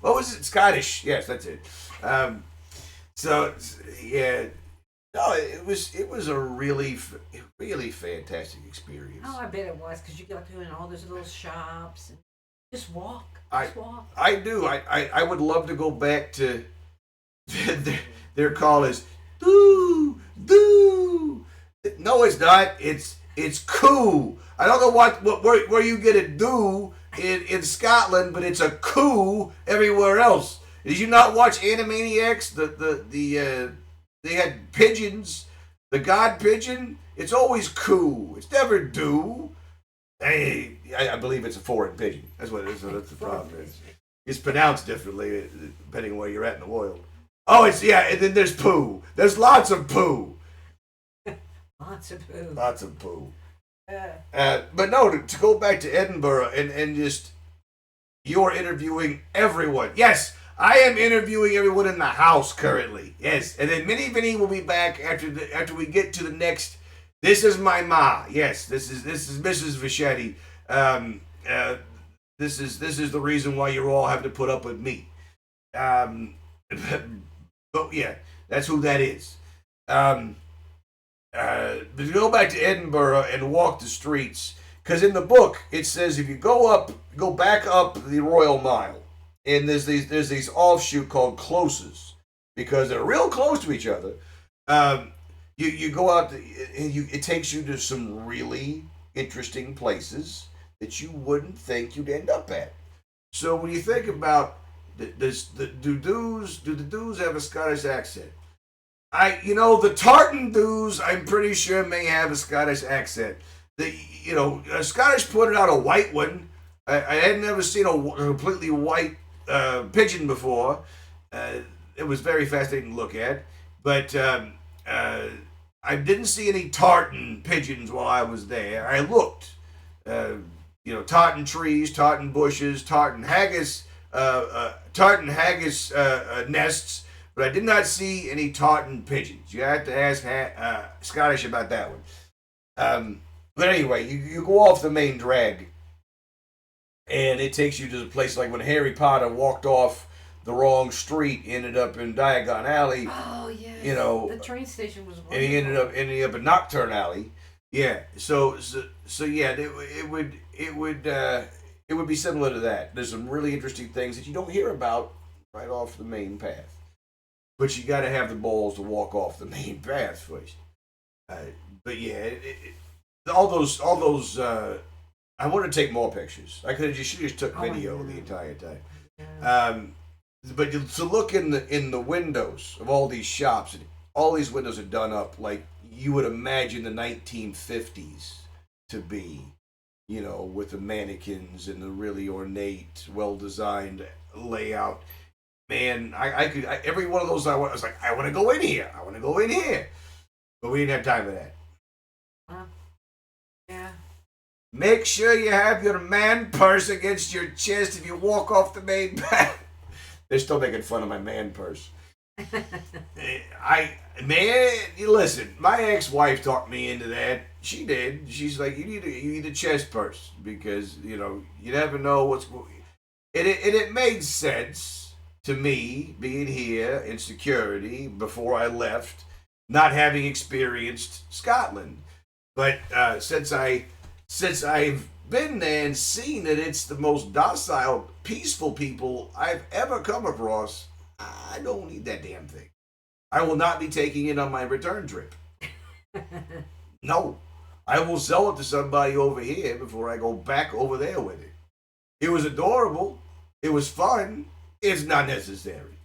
What was it? Scottish. Yes, that's it. So yeah, no, it was a really fantastic experience. Oh, I bet it was, because you got to go in all those little shops and just walk. Walk. I do. I would love to go back to their call is doo doo. No, it's not. It's coo. I don't know where you get a do in Scotland, but it's a coo everywhere else. Did you not watch Animaniacs? They had pigeons. The god pigeon. It's always coo. It's never do. Hey, I believe it's a foreign pigeon. That's what it is. That's the problem. It's pronounced differently depending on where you're at in the world. Oh, and then there's poo. There's lots of poo. Lots of poo. Lots of poo. But no, to go back to Edinburgh and just, you're interviewing everyone. Yes, I am interviewing everyone in the house currently. Yes, and then Minnie will be back after we get to the next. This is my ma. Yes, this is Mrs. Vichetti. This is the reason why you're all having to put up with me. But yeah, that's who that is. But to go back to Edinburgh and walk the streets, because in the book it says if you go back up the Royal Mile, and there's these offshoot called closes, because they're real close to each other. You go out and it takes you to some really interesting places that you wouldn't think you'd end up at. So when you think about do the dudes have a Scottish accent? The tartan dudes, I'm pretty sure may have a Scottish accent. Scottish put out a white one. I had never seen a completely white pigeon before. It was very fascinating to look at, but I didn't see any tartan pigeons while I was there. I looked, tartan trees, tartan bushes, tartan haggis nests, but I did not see any tartan pigeons. You have to ask Scottish about that one. But anyway, you go off the main drag, and it takes you to the place like when Harry Potter walked off the wrong street, ended up in Diagon Alley. Oh yeah. The train station was wonderful. And he ended up in Nocturne Alley. Yeah. So yeah, it would be similar to that. There's some really interesting things that you don't hear about right off the main path, but you got to have the balls to walk off the main path first. But yeah, all those. I want to take more pictures. I should just took video the entire time. Yeah. But to look in the windows of all these shops, and all these windows are done up like you would imagine the 1950s to be, with the mannequins and the really ornate, well-designed layout. Man, I could every one of those I was like, I want to go in here. I want to go in here, but we didn't have time for that. Yeah. Make sure you have your man purse against your chest if you walk off the main path. They're still making fun of my man purse. Listen, my ex-wife talked me into that. She did. She's like, you need a chest purse because you never know what's going. It made sense to me being here in security before I left, not having experienced Scotland, but since I've been there and seen that it's the most docile, peaceful people I've ever come across, I don't need that damn thing. I will not be taking it on my return trip. No. I will sell it to somebody over here before I go back over there with it. It was adorable. It was fun. It's not necessary.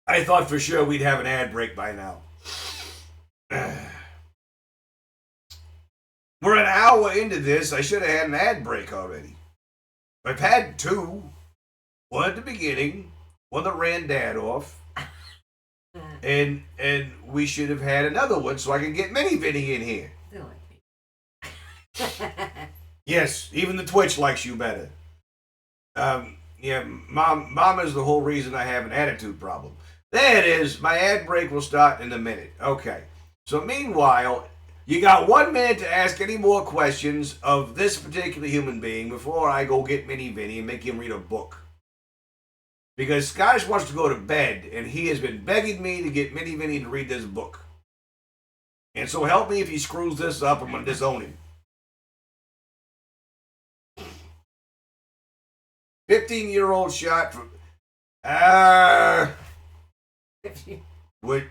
I thought for sure we'd have an ad break by now. We're an hour into this. I should have had an ad break already. I've had two. One at the beginning, one that ran Dad off, and we should have had another one so I can get Mini Vinny in here. They like me. Yes, even the Twitch likes you better. Yeah, Mom is the whole reason I have an attitude problem. There it is. My ad break will start in a minute. Okay. So meanwhile, you got 1 minute to ask any more questions of this particular human being before I go get Mini Vinny and make him read a book. Because Scottish wants to go to bed, and he has been begging me to get Mini Vinny to read this book. And so help me if he screws this up, I'm going to disown him. 15-year-old shot from... Would...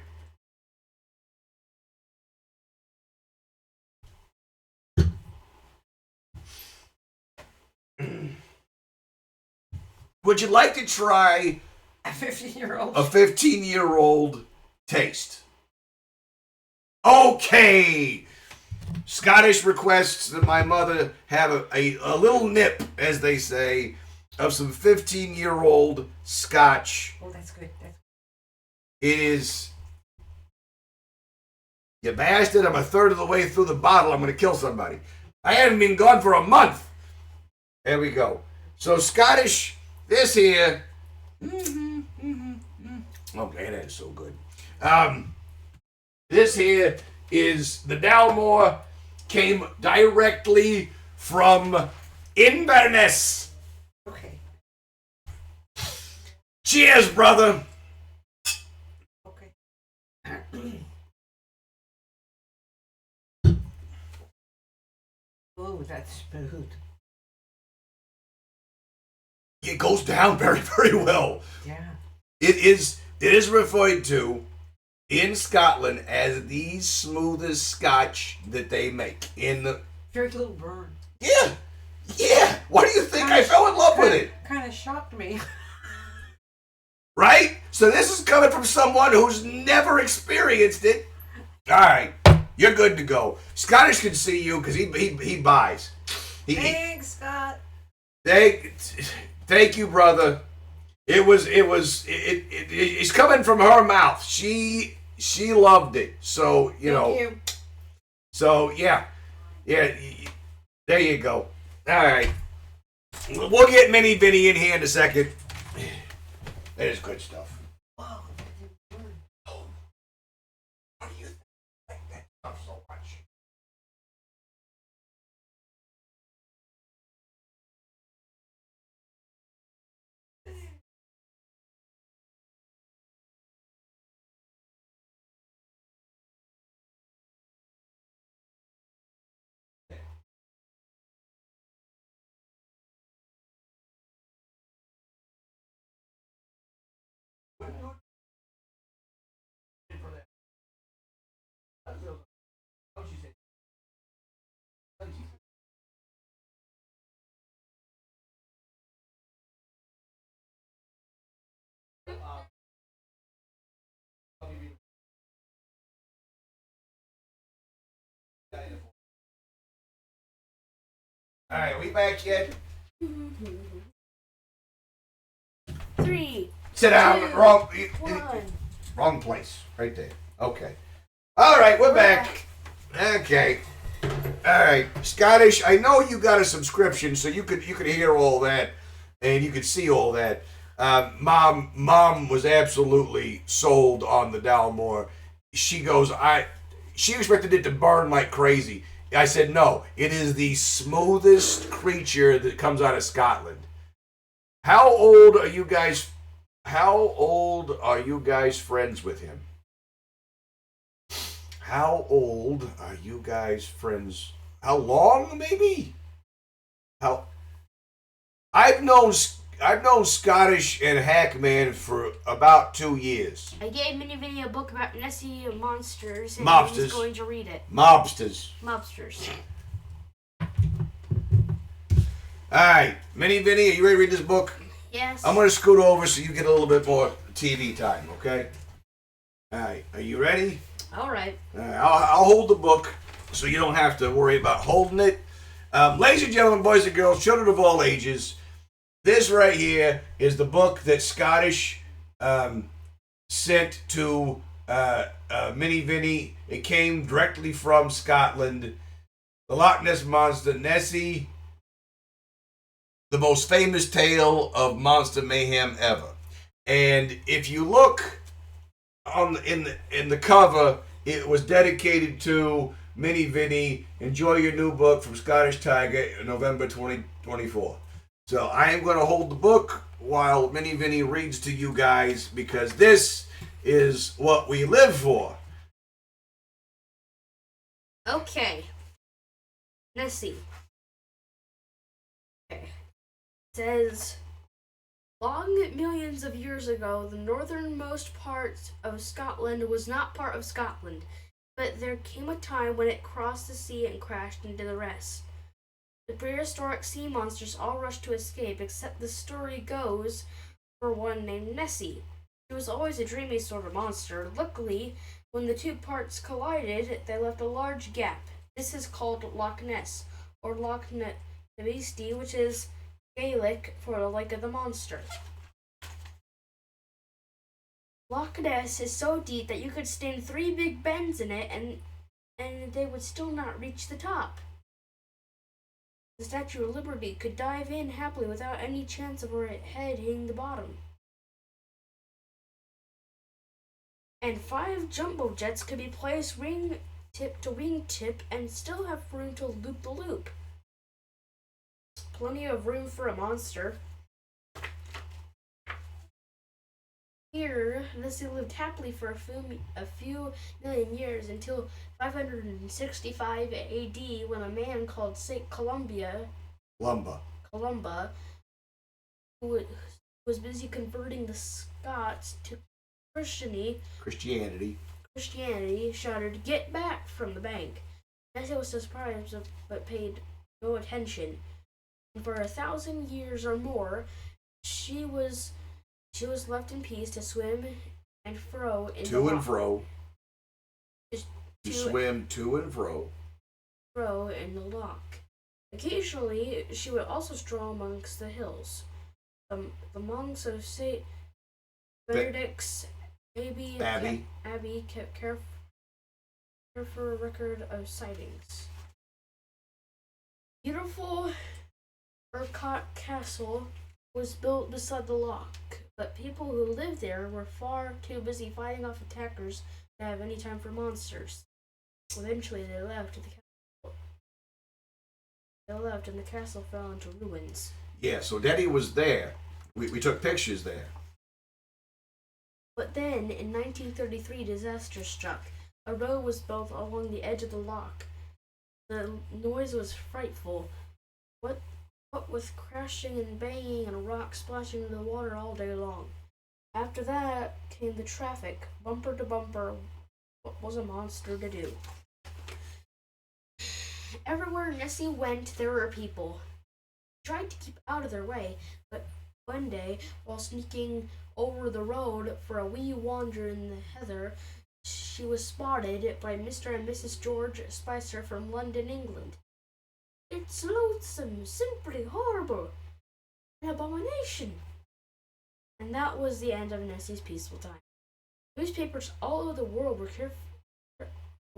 Would you like to try A 15-year-old? a 15-year-old taste? Okay! Scottish requests that my mother have a little nip, as they say, of some 15-year-old scotch. Oh, that's good. It is... You bastard, I'm a third of the way through the bottle. I'm going to kill somebody. I haven't been gone for a month. There we go. So Scottish, this here... Okay, that is so good. This here is the Dalmore, came directly from Inverness. Okay. Cheers, brother. Okay. Oh, that's smooth. It goes down very, very well. Yeah. It is referred to in Scotland as the smoothest scotch that they make. In the Very little burn. yeah. Why do you think I fell in love with it? Kind of shocked me. Right? So this is coming from someone who's never experienced it. All right, you're good to go. Scottish can see you because he buys. Thanks, Scott. Thank you, brother. It's coming from her mouth. She loved it. So, Thank you. So, yeah. There you go. All right. We'll get Mini Vinny in here in a second. That is good stuff. Wow, that didn't burn. What do you think that stuff so much? All right, we back yet? 3, Sit down. 2, Wrong. 1. Wrong place. Right there. Okay. All right, we're back. Okay. All right, Scottish. I know you got a subscription, so you could hear all that, and you could see all that. Mom was absolutely sold on the Dalmore. She goes, she expected it to burn like crazy. I said, no, it is the smoothest creature that comes out of Scotland. How old are you guys friends with him? How old are you guys friends? How long, maybe? I've known Scottish and Hackman for about 2 years. I gave Mini Vinny a book about Nessie and monsters, and Mobsters. he's going to read it. Mobsters. Mobsters. Alright, Mini Vinny, are you ready to read this book? Yes. I'm going to scoot over so you get a little bit more TV time, okay? Alright, are you ready? All right. I'll hold the book so you don't have to worry about holding it. Ladies and gentlemen, boys and girls, children of all ages, This right here is the book that Scottish sent to Minnie Vinnie. It came directly from Scotland. The Loch Ness Monster, Nessie, the most famous tale of monster mayhem ever. And if you look on in the cover, it was dedicated to Minnie Vinnie. Enjoy your new book from Scottish Tiger, November 2024. So I am going to hold the book while Minnie Vinnie reads to you guys, because this is what we live for. Okay. Nessie. Okay. It says, long millions of years ago, the northernmost part of Scotland was not part of Scotland, but there came a time when it crossed the sea and crashed into the rest. The prehistoric sea monsters all rushed to escape, except the story goes for one named Nessie. She was always a dreamy sort of monster. Luckily, when the two parts collided, they left a large gap. This is called Loch Ness, or Loch Ness, which is Gaelic for the lake of the monster. Loch Ness is so deep that you could stand 3 big bends in it and they would still not reach the top. The Statue of Liberty could dive in happily without any chance of her head hitting the bottom. And 5 jumbo jets could be placed wing tip to wing tip and still have room to loop the loop. Plenty of room for a monster. Here, Nessie lived happily for a few million years until 565 AD, when a man called Saint Columba, who was busy converting the Scots to Christianity, shouted, "Get back from the bank!" Nessie was surprised but paid no attention. And for 1,000 years or more, she was left in peace to swim and fro in the loch. Swim to and fro In the loch. Occasionally, she would also stroll amongst the hills. The monks of St. Benedict's Abbey kept careful record of sightings. Beautiful Urquhart Castle was built beside the loch, but people who lived there were far too busy fighting off attackers to have any time for monsters. Eventually, they left and the castle fell into ruins. Yeah, so Daddy was there. We took pictures there. But then, in 1933, disaster struck. A road was built along the edge of the loch. The noise was frightful. What with crashing and banging and rocks splashing into the water all day long. After that came the traffic, bumper to bumper. What was a monster to do? Everywhere Nessie went, there were people. She tried to keep out of their way, but one day, while sneaking over the road for a wee wander in the heather, she was spotted by Mr. and Mrs. George Spicer from London, England. "It's loathsome, simply horrible, an abomination." And that was the end of Nessie's peaceful time. Newspapers all over the world were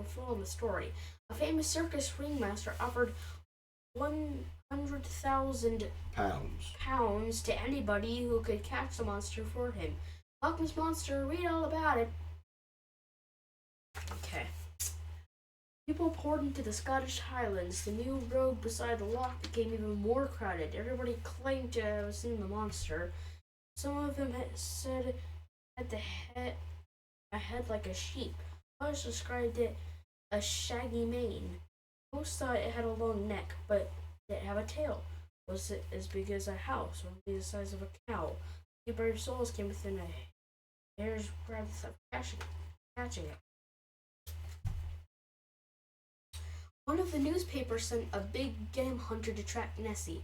full of the story. A famous circus ringmaster offered 100,000 pounds to anybody who could catch the monster for him. Loch Ness Monster, read all about it. Okay. People poured into the Scottish Highlands. The new road beside the loch became even more crowded. Everybody claimed to have seen the monster. Some of them had a head like a sheep. Others described it as shaggy mane. Most thought it had a long neck, but didn't have a tail. Was it as big as a house, or maybe the size of a cow? The brave souls came within a hair's breadth of catching it. One of the newspapers sent a big game hunter to track Nessie.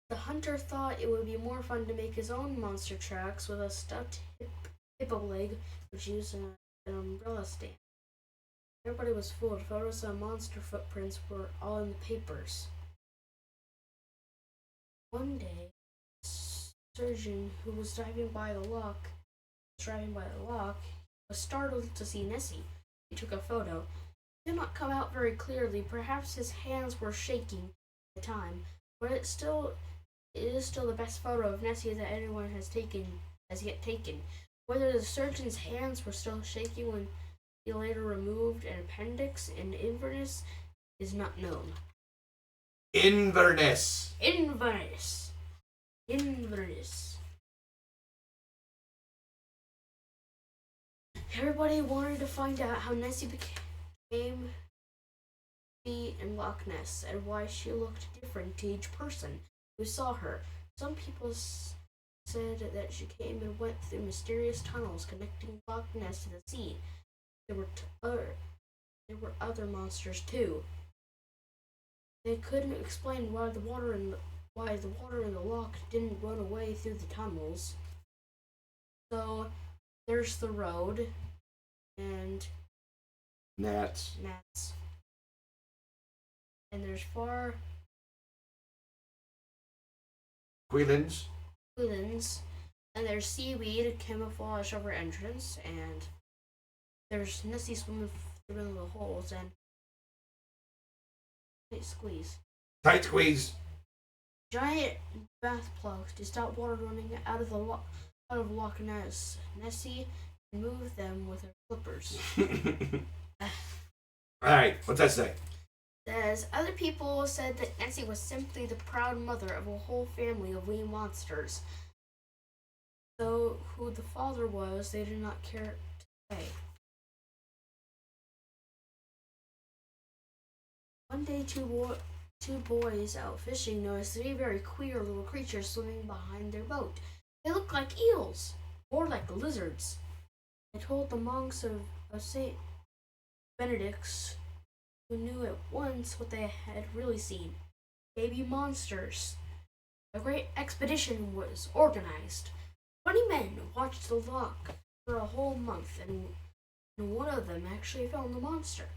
The hunter thought it would be more fun to make his own monster tracks with a stuffed hippo leg, which used an umbrella stand. Everybody was fooled. Photos of monster footprints were all in the papers. One day, surgeon who was driving by the lock, was startled to see Nessie. He took a photo. It did not come out very clearly. Perhaps his hands were shaking at the time, but it is still the best photo of Nessie that anyone has yet taken. Whether the surgeon's hands were still shaking when he later removed an appendix in Inverness is not known. Inverness. Everybody wanted to find out how Nessie became in Loch Ness and why she looked different to each person who saw her. Some people said that she came and went through mysterious tunnels connecting Loch Ness to the sea. There were other monsters too. They couldn't explain why the water in the loch didn't run away through the tunnels. So there's the road and Gnats. And there's Queelins. And there's seaweed camouflage over entrance, and there's Nessie swimming through the holes and tight squeeze. Giant bath plugs to stop water running out of Loch Ness. Nessie removed them with her flippers. Alright, what's that say? Says other people said that Nessie was simply the proud mother of a whole family of wee monsters. Though who the father was, they did not care to say. One day, two boys out fishing noticed three very queer little creatures swimming behind their boat. They looked like eels, or like lizards. They told the monks of St. Benedict's, who knew at once what they had really seen. Baby monsters. A great expedition was organized. 20 men watched the loch for a whole month, and one of them actually found the monster.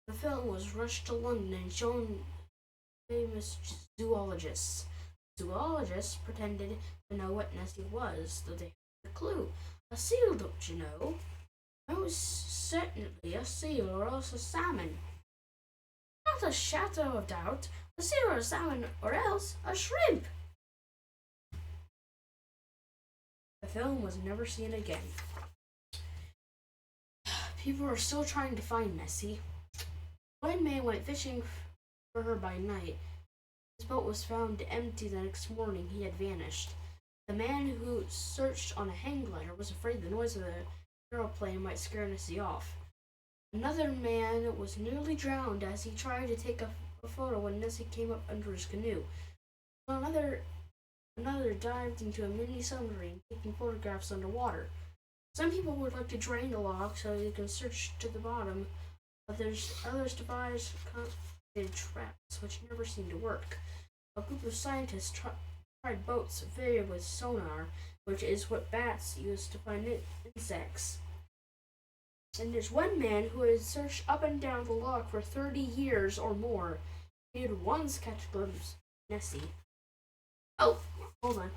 The film was rushed to London and shown famous zoologists. Zoologists pretended to know what Nessie was, though they had a clue. A seal, don't you know? Most certainly a seal or else a salmon. Not a shadow of doubt. A seal or a salmon or else a shrimp. The film was never seen again. People are still trying to find Nessie. One man went fishing for her by night. His boat was found empty the next morning. He had vanished. The man who searched on a hang glider was afraid the noise of the aeroplane might scare Nessie off. Another man was nearly drowned as he tried to take a photo when Nessie came up under his canoe. Another dived into a mini submarine, taking photographs underwater. Some people would like to drain the loch so they can search to the bottom. Others devised complicated traps, which never seemed to work. A group of scientists tried boats fitted with sonar, which is what bats use to find insects. And there's one man who had searched up and down the loch for 30 years or more. He had once catch a glimpse of Nessie. Oh, hold on.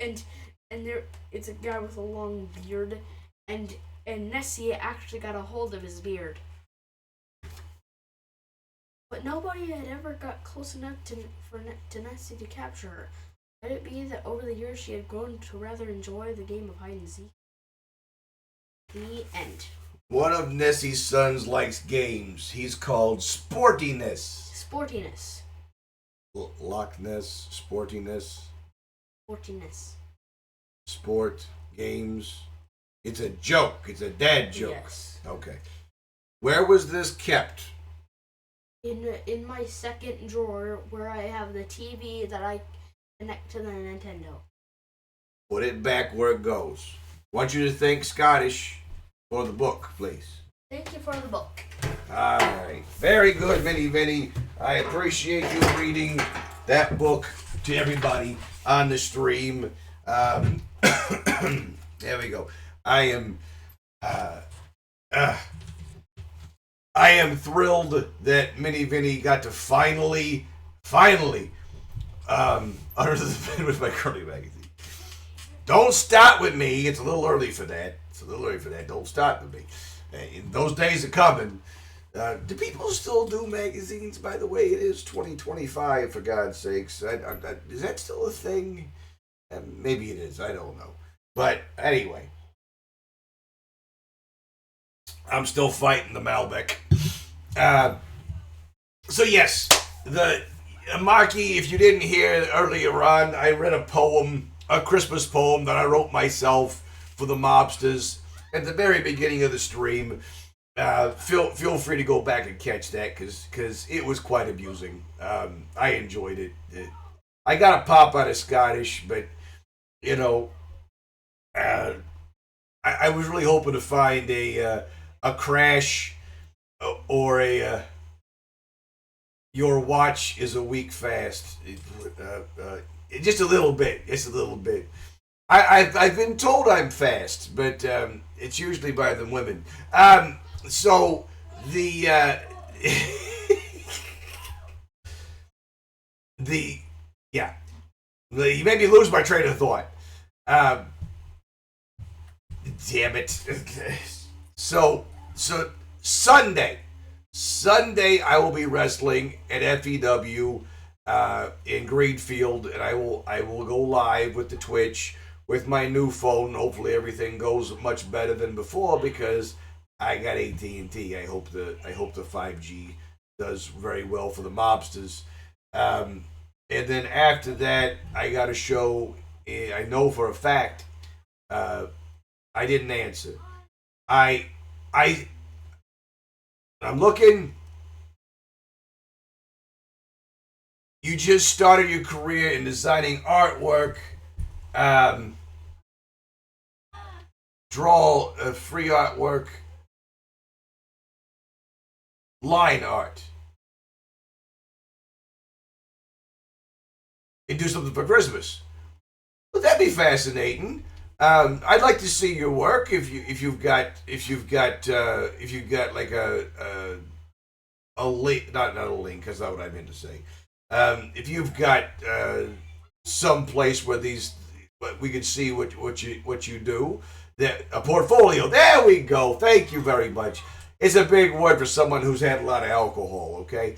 And there, it's a guy with a long beard, and Nessie actually got a hold of his beard. But nobody had ever got close enough to Nessie to capture her. Could it be that over the years she had grown to rather enjoy the game of hide and seek? The end. One of Nessie's sons likes games. He's called Sportiness. Sportiness. Loch Ness, Sportiness. Sportiness. Sport, games. It's a joke. It's a dad joke. Yes. Okay. Where was this kept? In my second drawer where I have the TV that I connect to the Nintendo. Put it back where it goes. Want you to thank Scottish for the book, please. Thank you for the book. All right. Very good, Vinny Vinny. I appreciate you reading that book to everybody on the stream. There we go. I am thrilled that Minnie Vinny got to finally Under the Bed with my curly magazine. Don't start with me. It's a little early for that. Don't start with me. Those days are coming. Do people still do magazines, by the way? It is 2025, for God's sakes. Is that still a thing? Maybe it is. I don't know. But anyway, I'm still fighting the Malbec. So yes, Marky, if you didn't hear earlier on, I read a Christmas poem that I wrote myself for the Mobsters at the very beginning of the stream. Feel free to go back and catch that because it was quite amusing. I enjoyed it. I got a pop out of Scottish, but you know, I was really hoping to find a crash or a your watch is a week fast. Just a little bit. I've been told I'm fast, but it's usually by the women. So the you made me lose my train of thought. Damn it. So Sunday I will be wrestling at FEW in Greenfield, and I will go live with the Twitch with my new phone. Hopefully everything goes much better than before because I got AT&T. I hope the 5G does very well for the Mobsters. And then after that, I got a show. I know for a fact I didn't answer. I'm looking. You just started your career in designing artwork. Draw free artwork. Line art. And do something for Christmas. Well, that'd be fascinating. I'd like to see your work if you've got like a link, not a link, that's not what I meant to say. If you've got some place where we can see what you do, a portfolio. There we go. Thank you very much. It's a big word for someone who's had a lot of alcohol. Okay.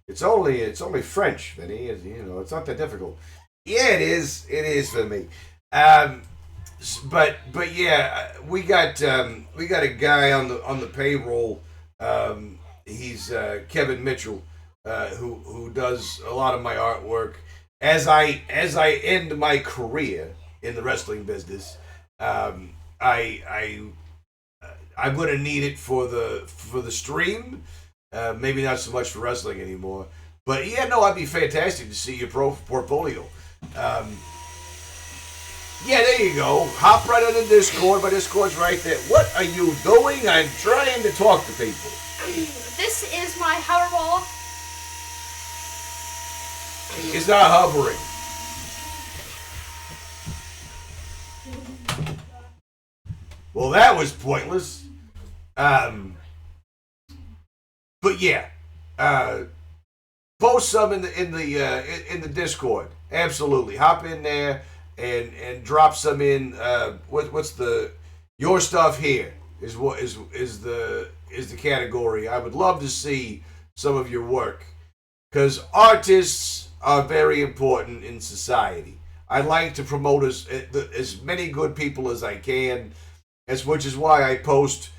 It's only French, Vinny. It's not that difficult. Yeah, it is. It is for me. But yeah, we got a guy on the payroll. He's Kevin Mitchell, who does a lot of my artwork. As I end my career in the wrestling business, I'm gonna need it for the stream. Maybe not so much for wrestling anymore. But yeah, no, I'd be fantastic to see your portfolio. Yeah, there you go. Hop right on the Discord. My Discord's right there. What are you doing? I'm trying to talk to people. This is my hoverball. It's not hovering. Well, that was pointless. But yeah, post some in the Discord. Absolutely, hop in there and drop some in. What's your stuff here is the category. I would love to see some of your work because artists are very important in society. I like to promote as many good people as I can, which is why I post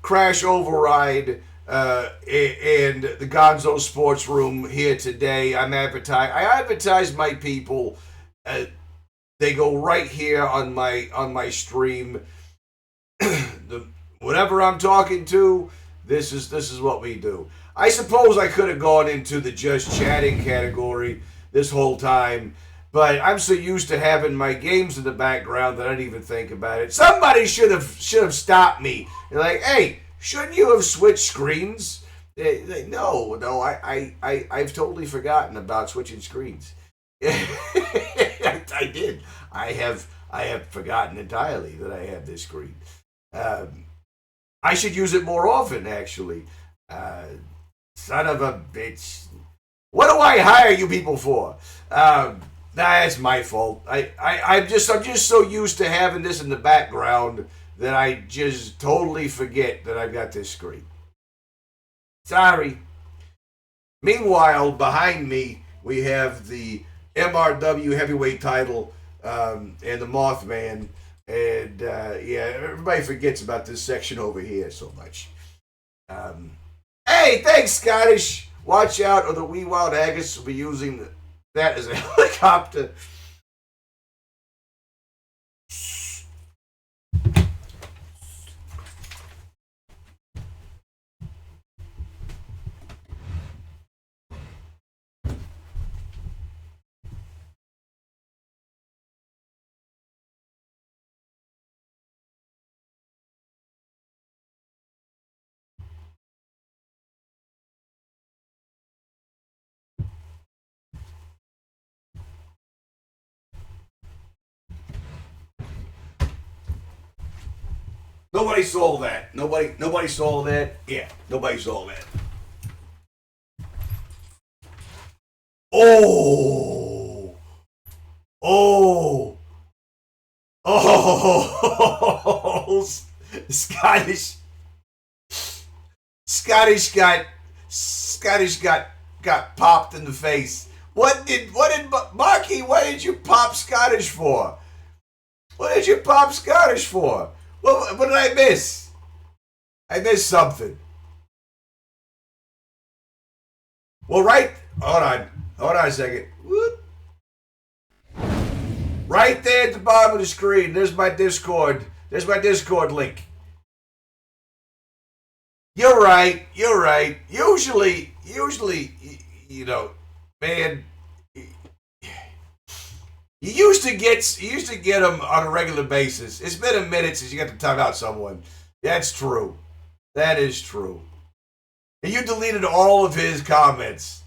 Crash Override and the Gonzo Sports Room here today. I advertise my people. They go right here on my stream. Whatever I'm talking to, this is what we do. I suppose I could have gone into the just chatting category this whole time, but I'm so used to having my games in the background that I didn't even think about it. Somebody should have stopped me. They're like, hey, shouldn't you have switched screens? No, I've totally forgotten about switching screens. I did. I have forgotten entirely that I have this screen. I should use it more often, actually. Son of a bitch. What do I hire you people for? That's my fault. I'm just so used to having this in the background that I just totally forget that I've got this screen. Sorry. Meanwhile, behind me, we have the MRW heavyweight title and the Mothman. And, yeah, everybody forgets about this section over here so much. Hey, thanks, Scottish. Watch out, or the wee wild Agus will be using that as a helicopter. Nobody saw that. Nobody saw that. Yeah, nobody saw that. Oh. Oh. Oh. Scottish got popped in the face. What did Marky, what did you pop Scottish for? What did you pop Scottish for? What did I miss? I missed something. Well, right. Hold on a second. Whoop. Right there at the bottom of the screen, there's my Discord. There's my Discord link. You're right. Usually, you know, man, you used to get them on a regular basis. It's been a minute since you got to talk out someone. That's true. That is true. And you deleted all of his comments.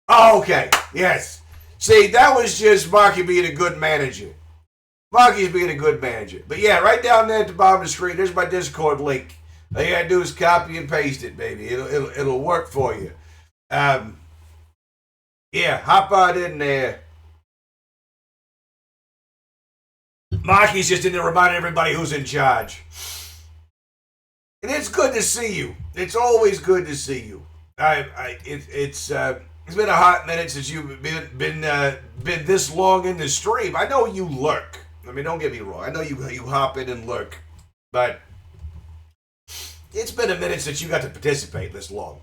Oh, okay. Yes. See, that was just Marky being a good manager. Marky's being a good manager. But yeah, right down there at the bottom of the screen, there's my Discord link. All you gotta do is copy and paste it, baby. It'll work for you. Yeah, hop on in there. Marky's just in there reminding everybody who's in charge. And it's good to see you. It's always good to see you. It's been a hot minute since you've been this long in the stream. I know you lurk. I mean, don't get me wrong. I know you hop in and lurk, but it's been a minute since you got to participate this long,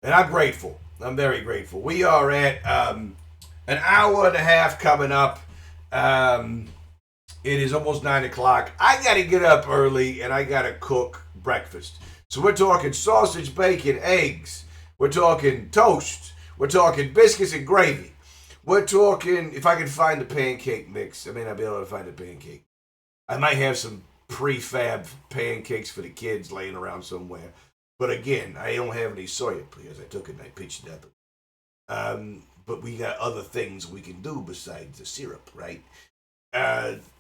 and I'm grateful. I'm very grateful. We are at an hour and a half coming up. It is almost 9 o'clock. I got to get up early, and I got to cook breakfast. So we're talking sausage, bacon, eggs. We're talking toast. We're talking biscuits and gravy. We're talking, if I can find the pancake mix. I may not be able to find a pancake. I might have some prefab pancakes for the kids laying around somewhere. But again, I don't have any soya because I took it and I pitched it up. But we got other things we can do besides the syrup, right?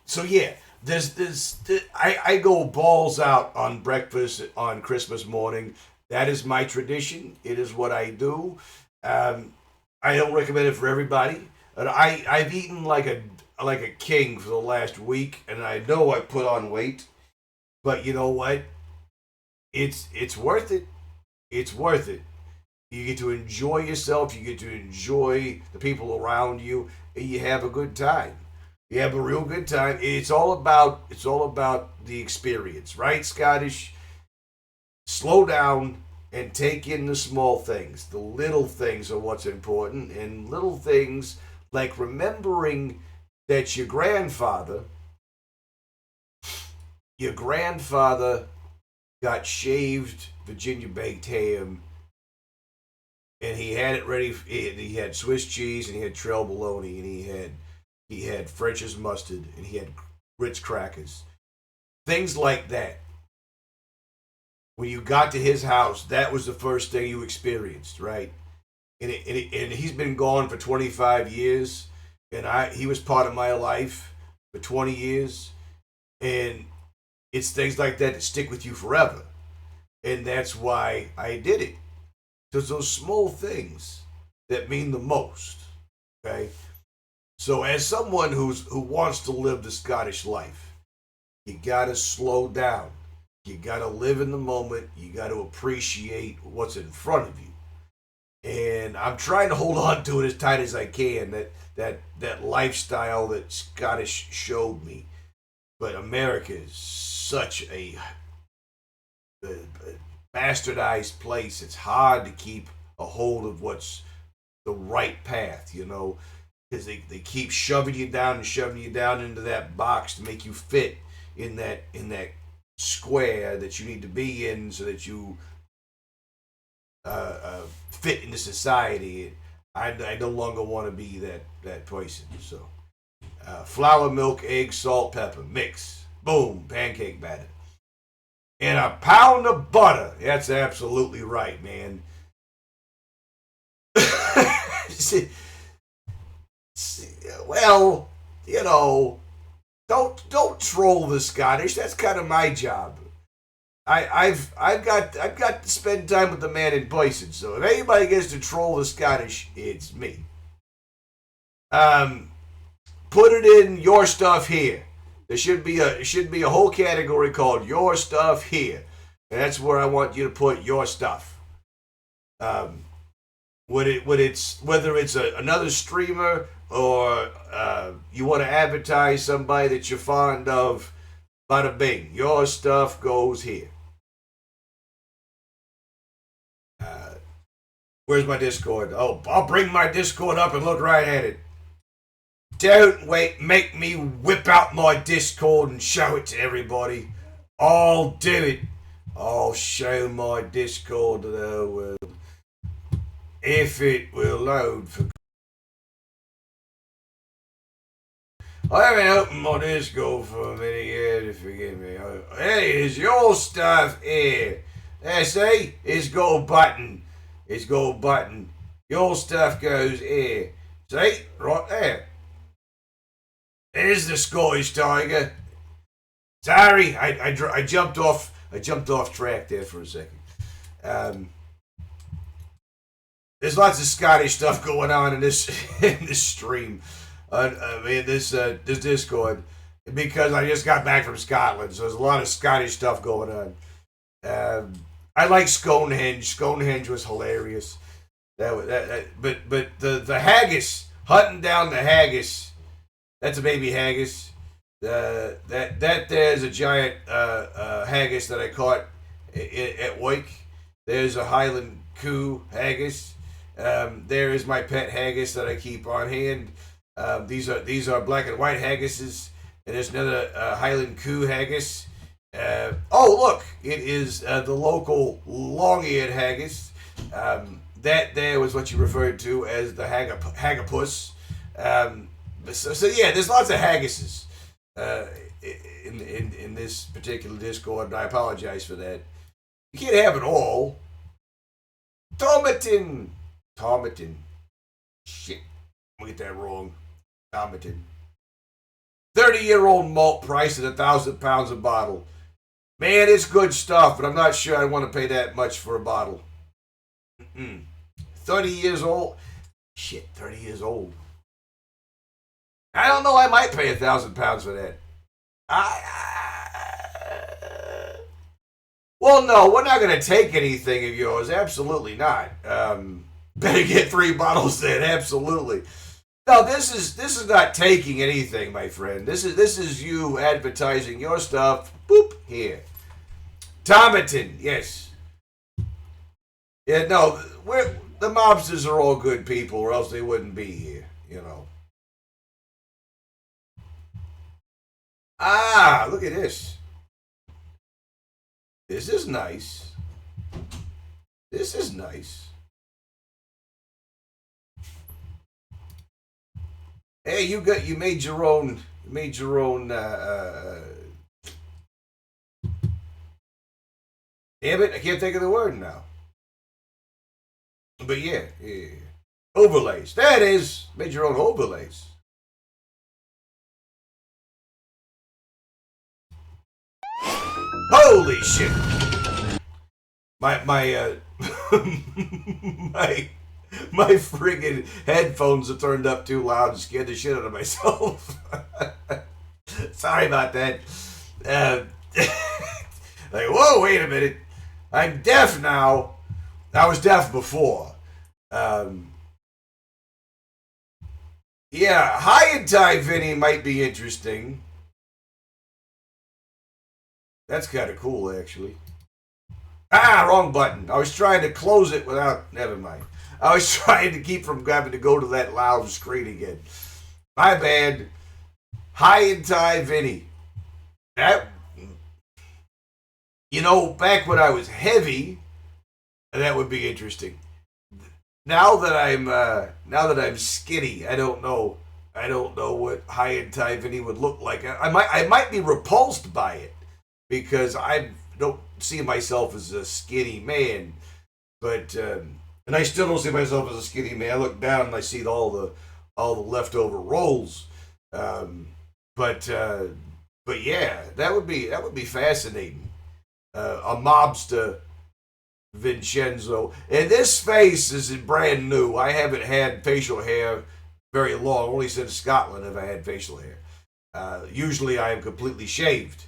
So yeah, I go balls out on breakfast on Christmas morning. That is my tradition. It is what I do. I don't recommend it for everybody. I've eaten like a king for the last week, and I know I put on weight. But you know what? It's worth it. It's worth it. You get to enjoy yourself. You get to enjoy the people around you, and you have a good time. You have a real good time. It's all about the experience, right, Scottish? Slow down and take in the small things. The little things are what's important, and little things like remembering that your grandfather got shaved Virginia baked ham, and he had it ready. He had Swiss cheese, and he had trail bologna, and he had French's mustard, and he had Ritz crackers. Things like that. When you got to his house, that was the first thing you experienced, right? And he's been gone for 25 years, and he was part of my life for 20 years, and it's things like that that stick with you forever. And that's why I did it. Because those small things that mean the most. Okay? So as someone who wants to live the Scottish life, you gotta slow down. You gotta live in the moment. You gotta appreciate what's in front of you. And I'm trying to hold on to it as tight as I can. That lifestyle that Scottish showed me. But America is such a bastardized place. It's hard to keep a hold of what's the right path, you know, because they keep shoving you down and shoving you down into that box to make you fit in that square that you need to be in so that you fit into society. I no longer want to be that person. So flour, milk, egg, salt, pepper, mix, boom, pancake batter. And a pound of butter. That's absolutely right, man. Well, you know, don't troll the Scottish. That's kind of my job. I've got to spend time with the man in person. So if anybody gets to troll the Scottish, it's me. Put it in your stuff here. There should be a whole category called your stuff here, and that's where I want you to put your stuff. Whether it's another streamer or you want to advertise somebody that you're fond of, bada bing, your stuff goes here. Where's my Discord? Oh, I'll bring my Discord up and look right at it. Don't make me whip out my Discord and show it to everybody. I'll do it. I'll show my Discord to the whole world. If it will load for... I haven't opened my Discord for a minute yet, forgive me. Hey, is your stuff here? There, see? It's got a button. It's got a button. Your stuff goes here. See? Right there. There's the Scottish Tiger. Sorry, I jumped off track there for a second. There's lots of Scottish stuff going on in this stream. This Discord, because I just got back from Scotland, so there's a lot of Scottish stuff going on. I like Stonehenge. Stonehenge was hilarious. But the haggis, hunting down the haggis. That's a baby haggis. That there's a giant haggis that I caught at Wake. There's a Highland Coo haggis. There is my pet haggis that I keep on hand. These are black and white haggises, and there's another Highland Coo haggis. Oh look, it is the local long-eared haggis. That there was what you referred to as the haggapus. So yeah, there's lots of haggises in this particular Discord, and I apologize for that. You can't have it all. Tomatin. Shit, I'm gonna get that wrong. Tomatin. 30-year-old malt price at 1,000 pounds a bottle. Man, it's good stuff, but I'm not sure I want to pay that much for a bottle. 30 years old. Shit, 30 years old. I don't know. I might pay 1,000 pounds for that. Well, no, we're not going to take anything of yours. Absolutely not. Better get 3 bottles then. Absolutely. No, this is not taking anything, my friend. This is you advertising your stuff. Boop here. Tomatin, yes. Yeah, no, the mobsters are all good people, or else they wouldn't be here. You know. Ah, look at this. This is nice. This is nice. Hey, you made your own. Damn it, I can't think of the word now. But yeah. Overlays. That is, made your own overlays. Holy shit. my my friggin' headphones are turned up too loud and scared the shit out of myself. Sorry about that. Like, whoa, wait a minute. I'm deaf now. I was deaf before. Yeah, high and tie Vinny might be interesting. That's kind of cool, actually. Ah, wrong button. I was trying to close it without... Never mind. I was trying to keep from having to go to that loud screen again. My bad. High and tie Vinny. That... You know, back when I was heavy, that would be interesting. Now that I'm skinny, I don't know what high and tie Vinny would look like. I might be repulsed by it because I don't see myself as a skinny man, but and I still don't see myself as a skinny man. I look down and I see all the leftover rolls, but yeah, that would be fascinating. A mobster Vincenzo, and this face is brand new. I haven't had facial hair very long. Only since Scotland have I had facial hair. Usually I am completely shaved,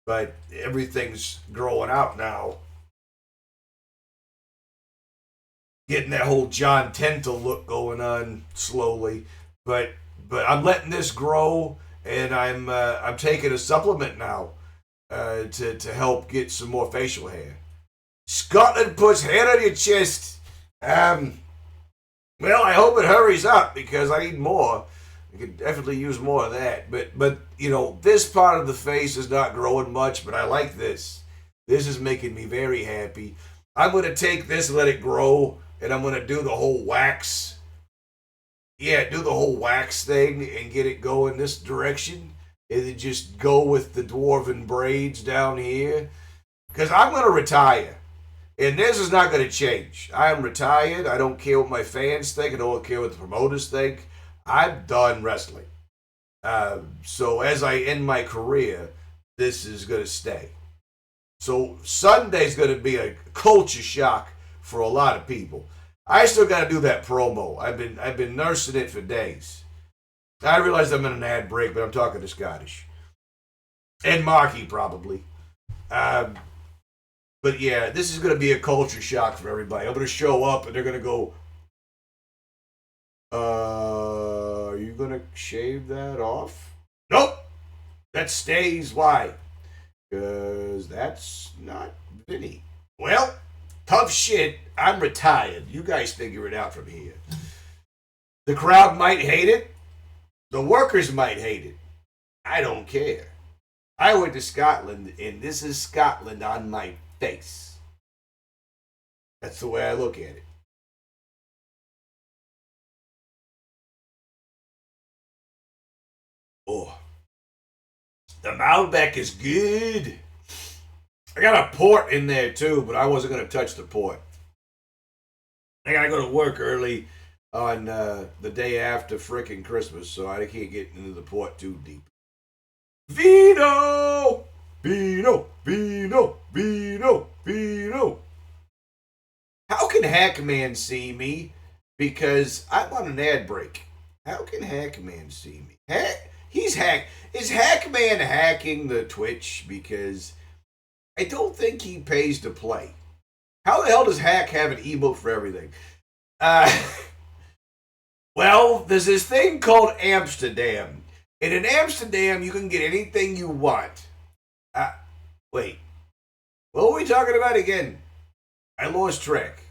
but everything's growing out now. Getting that whole John Tenta look going on slowly, but I'm letting this grow, and I'm taking a supplement now to help get some more facial hair. Scotland puts hair on your chest. Well, I hope it hurries up because I need more. I could definitely use more of that. But you know, this part of the face is not growing much, but I like this. This is making me very happy. I'm going to take this and let it grow, and I'm going to do the whole wax. Yeah, do the whole wax thing and get it going this direction. And then just go with the dwarven braids down here. Because I'm going to retire. And this is not going to change. I am retired. I don't care what my fans think. I don't care what the promoters think. I'm done wrestling. So as I end my career, this is going to stay. So Sunday's going to be a culture shock for a lot of people. I still got to do that promo. I've been nursing it for days. I realize I'm in an ad break, but I'm talking to Scottish. And Marky, probably. But yeah, this is going to be a culture shock for everybody. I'm going to show up, and they're going to go, are you going to shave that off? Nope. That stays. Why? Because that's not Vinny. Well, tough shit. I'm retired. You guys figure it out from here. The crowd might hate it. The workers might hate it. I don't care. I went to Scotland, and this is Scotland on my face. That's the way I look at it. Oh. The Malbec is good. I got a port in there, too, but I wasn't going to touch the port. I got to go to work early on the day after frickin' Christmas, so I can't get into the port too deep. Vino! Vino! Vino! Vino! Vino! How can Hackman see me? Because I'm on an ad break. How can Hackman see me? Is Hackman hacking the Twitch? Because I don't think he pays to play. How the hell does Hack have an emote for everything? Well, there's this thing called Amsterdam. And in Amsterdam, you can get anything you want. Wait. What were we talking about again? I lost track.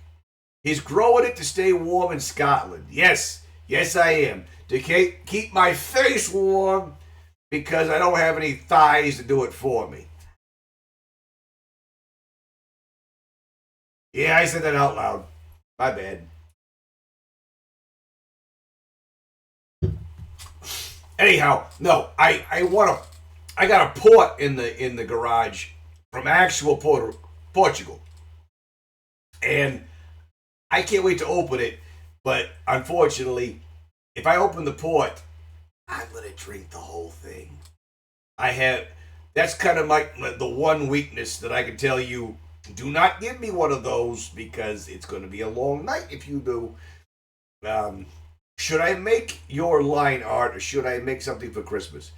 He's growing it to stay warm in Scotland. Yes, I am. To keep my face warm because I don't have any thighs to do it for me. Yeah, I said that out loud. My bad. Anyhow, no, I got a port in the garage from actual Portugal. And I can't wait to open it, but unfortunately, if I open the port, I'm going to drink the whole thing. That's kind of the one weakness that I can tell you Do not give me one of those because it's going to be a long night if you do. Should I make your line art or should I make something for Christmas?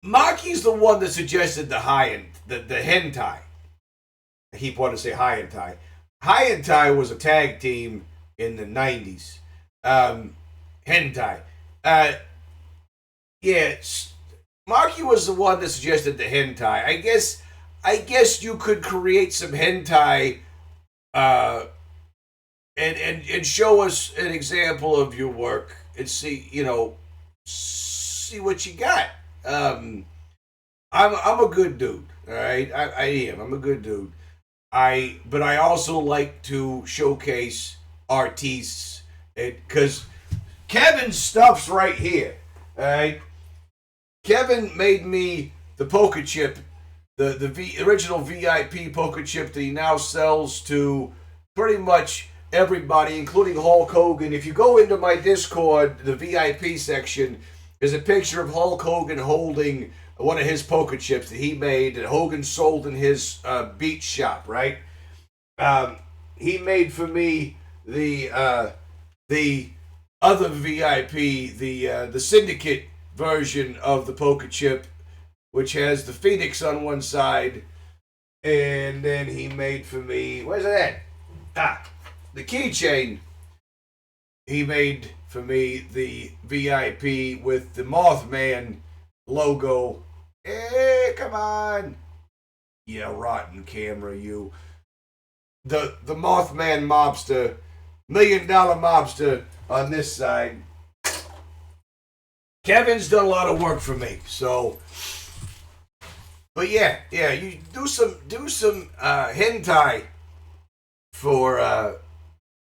Maki's the one that suggested the hentai. I keep wanting to say high and tie. High and tie was a tag team in the 90s. Hentai. Yeah, Maki was the one that suggested the hentai. I guess you could create some hentai and show us an example of your work and see what you got. I'm a good dude, all right? I am. I'm a good dude. But I also like to showcase artists, because Kevin's stuff's right here, all right? Kevin made me the poker chip, the original VIP poker chip that he now sells to pretty much everybody, including Hulk Hogan. If you go into my Discord, the VIP section, there's a picture of Hulk Hogan holding one of his poker chips that he made that Hogan sold in his beach shop, right? He made for me the other VIP, the Syndicate version of the poker chip, which has the Phoenix on one side, and then he made for me, where's it at? The keychain. He made for me the VIP with the Mothman logo. Hey, come on. Yeah, rotten camera, you. The Mothman Mobster, $1 Million Mobster on this side. Kevin's done a lot of work for me, so. But yeah, you do some hentai for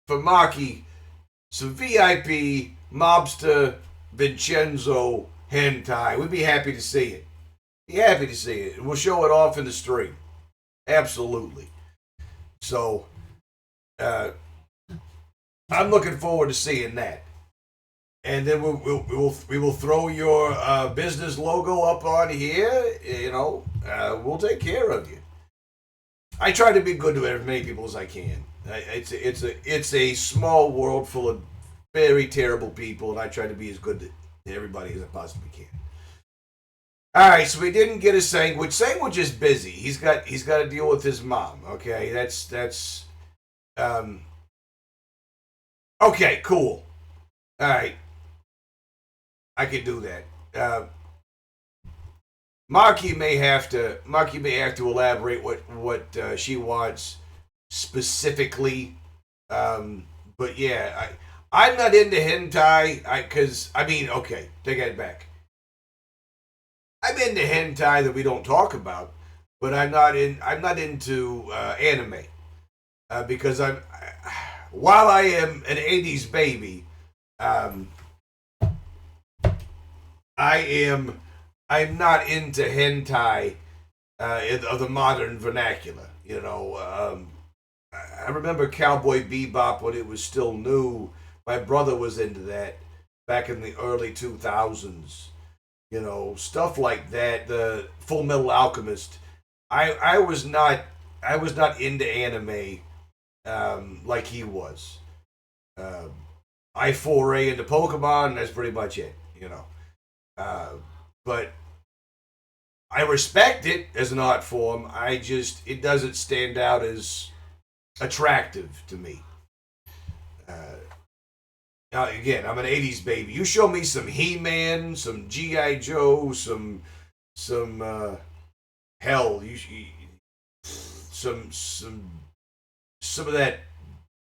Maki, some VIP Mobster Vincenzo hentai. We'd be happy to see it. Be happy to see it. We'll show it off in the stream. Absolutely. So, I'm looking forward to seeing that. And then we will throw your business logo up on here. We'll take care of you. I try to be good to as many people as I can. It's a small world full of very terrible people, and I try to be as good to everybody as I possibly can. All right, so we didn't get a sandwich. Sandwich is busy. He's got to deal with his mom. Okay, that's okay, cool. All right, I can do that. Maki may have to elaborate what she wants specifically, but yeah, I'm not into hentai. Okay, take that back. I'm into hentai that we don't talk about, but I'm not into anime because while I am an '80s baby, I'm not into hentai of the modern vernacular. I remember Cowboy Bebop when it was still new. My brother was into that back in the early 2000s. Stuff like that. The Full Metal Alchemist. I was not into anime like he was. I foray into Pokemon, and that's pretty much it. But I respect it as an art form. It doesn't stand out as attractive to me. Now, again, I'm an 80s baby. You show me some He-Man, some G.I. Joe, some hell, some of that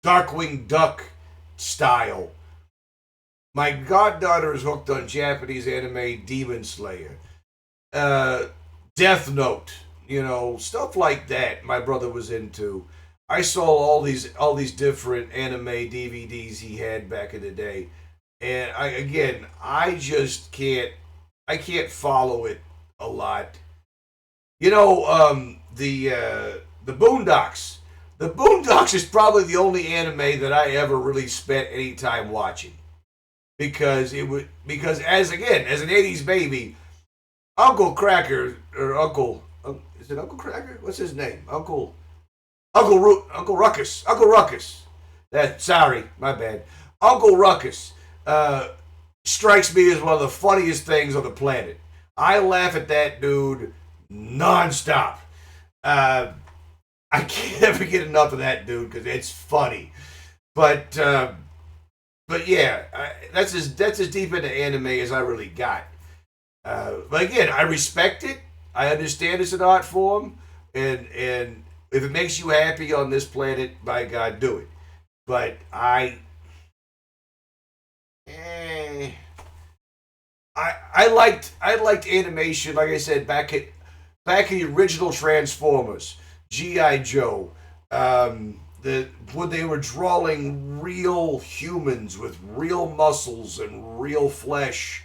Darkwing Duck style. My goddaughter is hooked on Japanese anime Demon Slayer. Death Note, stuff like that my brother was into. I saw all these different anime DVDs he had back in the day, and I just can't follow it a lot. The Boondocks. The Boondocks is probably the only anime that I ever really spent any time watching, because as an '80s baby, Uncle Cracker or Uncle Is it Uncle Cracker? What's his name? Uncle Ruckus. Uncle Ruckus. Sorry, my bad. Uncle Ruckus strikes me as one of the funniest things on the planet. I laugh at that dude nonstop. I can't ever get enough of that dude because it's funny. But yeah, that's as deep into anime as I really got. But again, I respect it. I understand it's an art form, and if it makes you happy on this planet, by God, do it. But I liked animation, like I said, back in the original Transformers, G.I. Joe, when they were drawing real humans with real muscles and real flesh,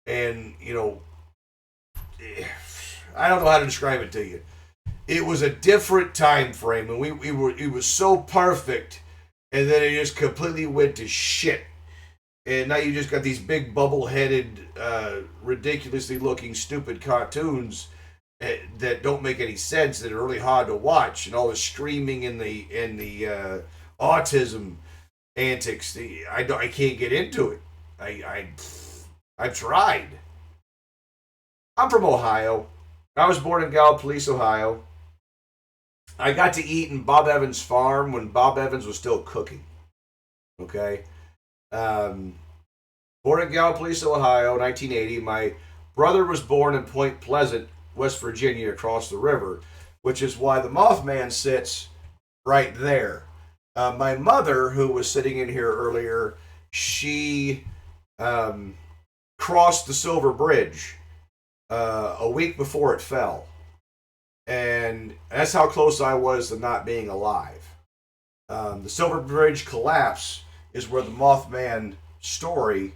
and I don't know how to describe it to you. It was a different time frame, and it was so perfect, and then it just completely went to shit. And now you just got these big bubble-headed, ridiculously looking, stupid cartoons that don't make any sense, that are really hard to watch, and all the screaming and the autism antics. I can't get into it. I've tried. I'm from Ohio. I was born in Gallipolis, Ohio. I got to eat in Bob Evans' farm when Bob Evans was still cooking. Okay? Born in Gallipolis, Ohio, 1980. My brother was born in Point Pleasant, West Virginia, across the river, which is why the Mothman sits right there. My mother, who was sitting in here earlier, she crossed the Silver Bridge a week before it fell. And that's how close I was to not being alive. The Silver Bridge collapse is where the Mothman story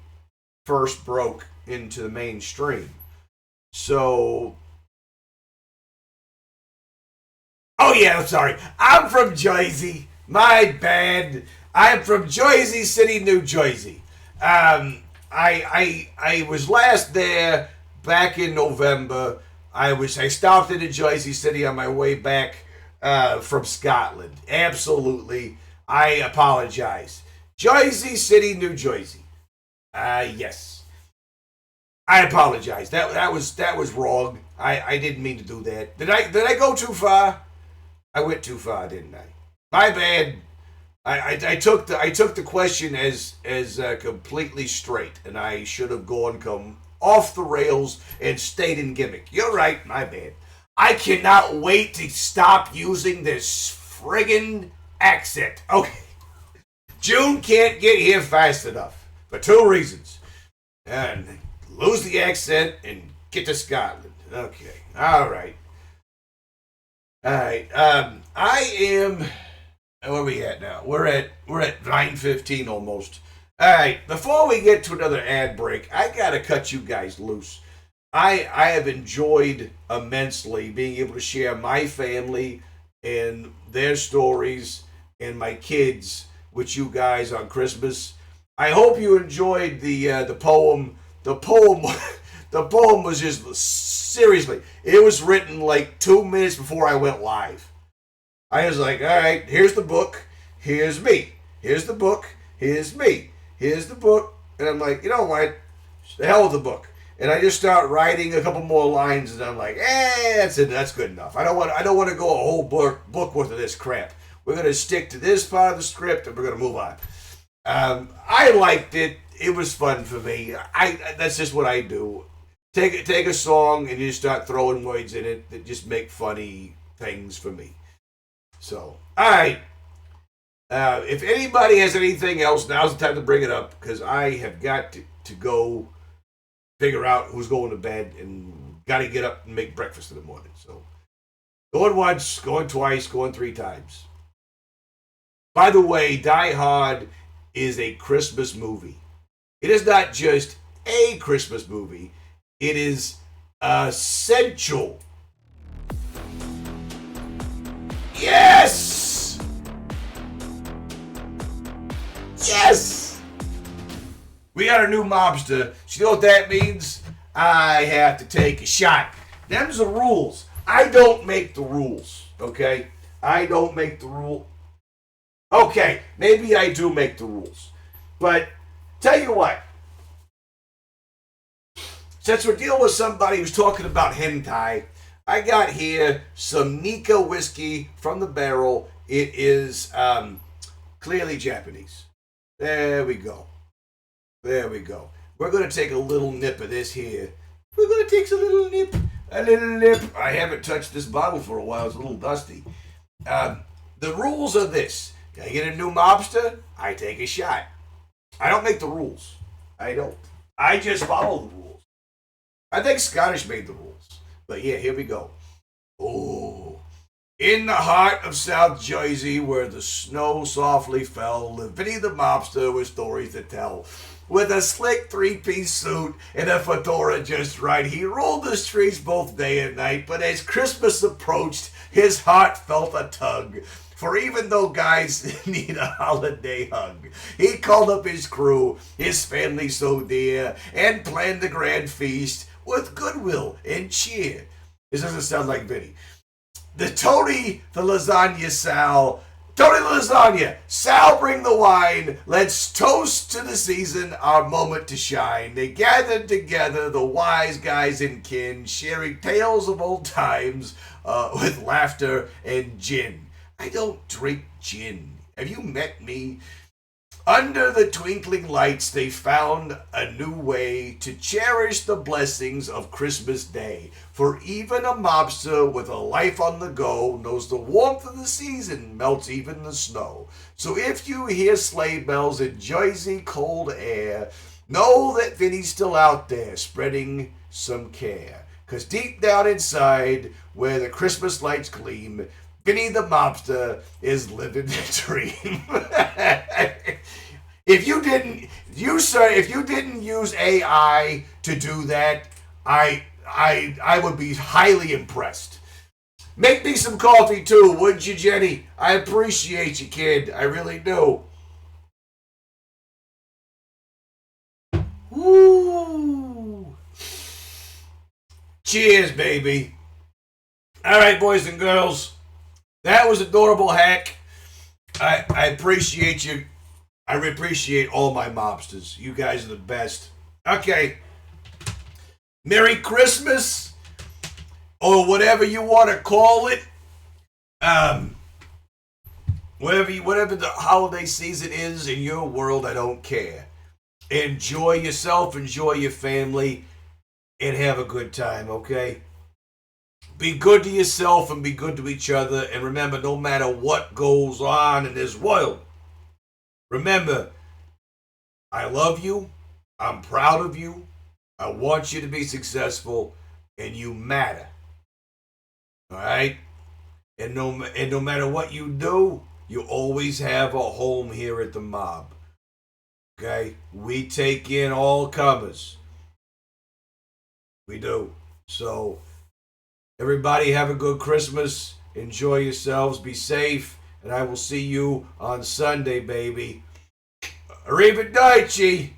first broke into the mainstream. So, oh yeah, I'm sorry. I'm from Jersey. My bad. I'm from Jersey City, New Jersey. I was last there back in November. I stopped into Jersey City on my way back from Scotland. Absolutely. I apologize. Jersey City, New Jersey. Yes. I apologize. That was wrong. I didn't mean to do that. Did I go too far? I went too far, didn't I? My bad. I took the question as completely straight, and I should have come off the rails and stayed in gimmick. You're right, my bad. I cannot wait to stop using this friggin' accent. Okay. June can't get here fast enough for two reasons. And lose the accent and get to Scotland. Okay. All right. I am. Where are we at now? We're at 9:15 almost. All right. Before we get to another ad break, I gotta cut you guys loose. I have enjoyed immensely being able to share my family and their stories and my kids with you guys on Christmas. I hope you enjoyed the poem. The poem was just, seriously, it was written like 2 minutes before I went live. I was like, all right, here's the book, here's me. Here's the book, here's me. Here's the book. And I'm like, you know what? The hell with the book. And I just start writing a couple more lines, and I'm like, that's it. That's good enough. I don't want to go a whole book worth of this crap. We're gonna stick to this part of the script, and we're gonna move on. I liked it. It was fun for me. That's just what I do. Take a song and you start throwing words in it that just make funny things for me. So, all right. If anybody has anything else, now's the time to bring it up, because I have got to go figure out who's going to bed and got to get up and make breakfast in the morning. So, going once, going twice, going 3 times. By the way, Die Hard is a Christmas movie. It is not just a Christmas movie. It is essential. Yes! Yes! We got a new mobster. So you know what that means? I have to take a shot. Them's the rules. I don't make the rules, okay? I don't make the rule. Okay, maybe I do make the rules. But tell you what, since we're dealing with somebody who's talking about hentai, I got here some Nika whiskey from the barrel. It is clearly Japanese. There we go. There we go. We're going to take a little nip of this here. We're going to take a little nip. A little nip. I haven't touched this bottle for a while. It's a little dusty. The rules are this. I get a new mobster, I take a shot. I don't make the rules. I don't. I just follow the rules. I think Scottish made the rules. But yeah, here we go. Oh. In the heart of South Jersey, where the snow softly fell, lived Vinny the mobster with stories to tell. With a slick three-piece suit and a fedora just right, he ruled the streets both day and night. But as Christmas approached, his heart felt a tug. For even though guys need a holiday hug, he called up his crew, his family so dear, and planned the grand feast with goodwill and cheer. This doesn't sound like Vinny. The Tony, the lasagna, Sal. Tony the lasagna, Sal bring the wine. Let's toast to the season, our moment to shine. They gathered together, the wise guys and kin, sharing tales of old times with laughter and gin. I don't drink gin. Have you met me? Under the twinkling lights, they found a new way to cherish the blessings of Christmas Day. For even a mobster with a life on the go knows the warmth of the season melts even the snow. So if you hear sleigh bells in Jersey cold air, know that Vinny's still out there spreading some care. 'Cause deep down inside, where the Christmas lights gleam, Vinny the mobster is living the dream. If you didn't use AI to do that, I would be highly impressed. Make me some coffee too, wouldn't you, Jenny? I appreciate you, kid. I really do. Woo! Cheers, baby. All right, boys and girls. That was Adorable Hack. I appreciate you. I appreciate all my mobsters. You guys are the best. Okay. Merry Christmas, or whatever you want to call it. Whatever the holiday season is in your world, I don't care. Enjoy yourself, enjoy your family, and have a good time, okay? Be good to yourself and be good to each other. And remember, no matter what goes on in this world, remember, I love you. I'm proud of you. I want you to be successful. And you matter. All right? And no matter what you do, you always have a home here at the Mob. Okay? We take in all comers. We do. So, everybody have a good Christmas. Enjoy yourselves. Be safe. And I will see you on Sunday, baby. Arrivederci.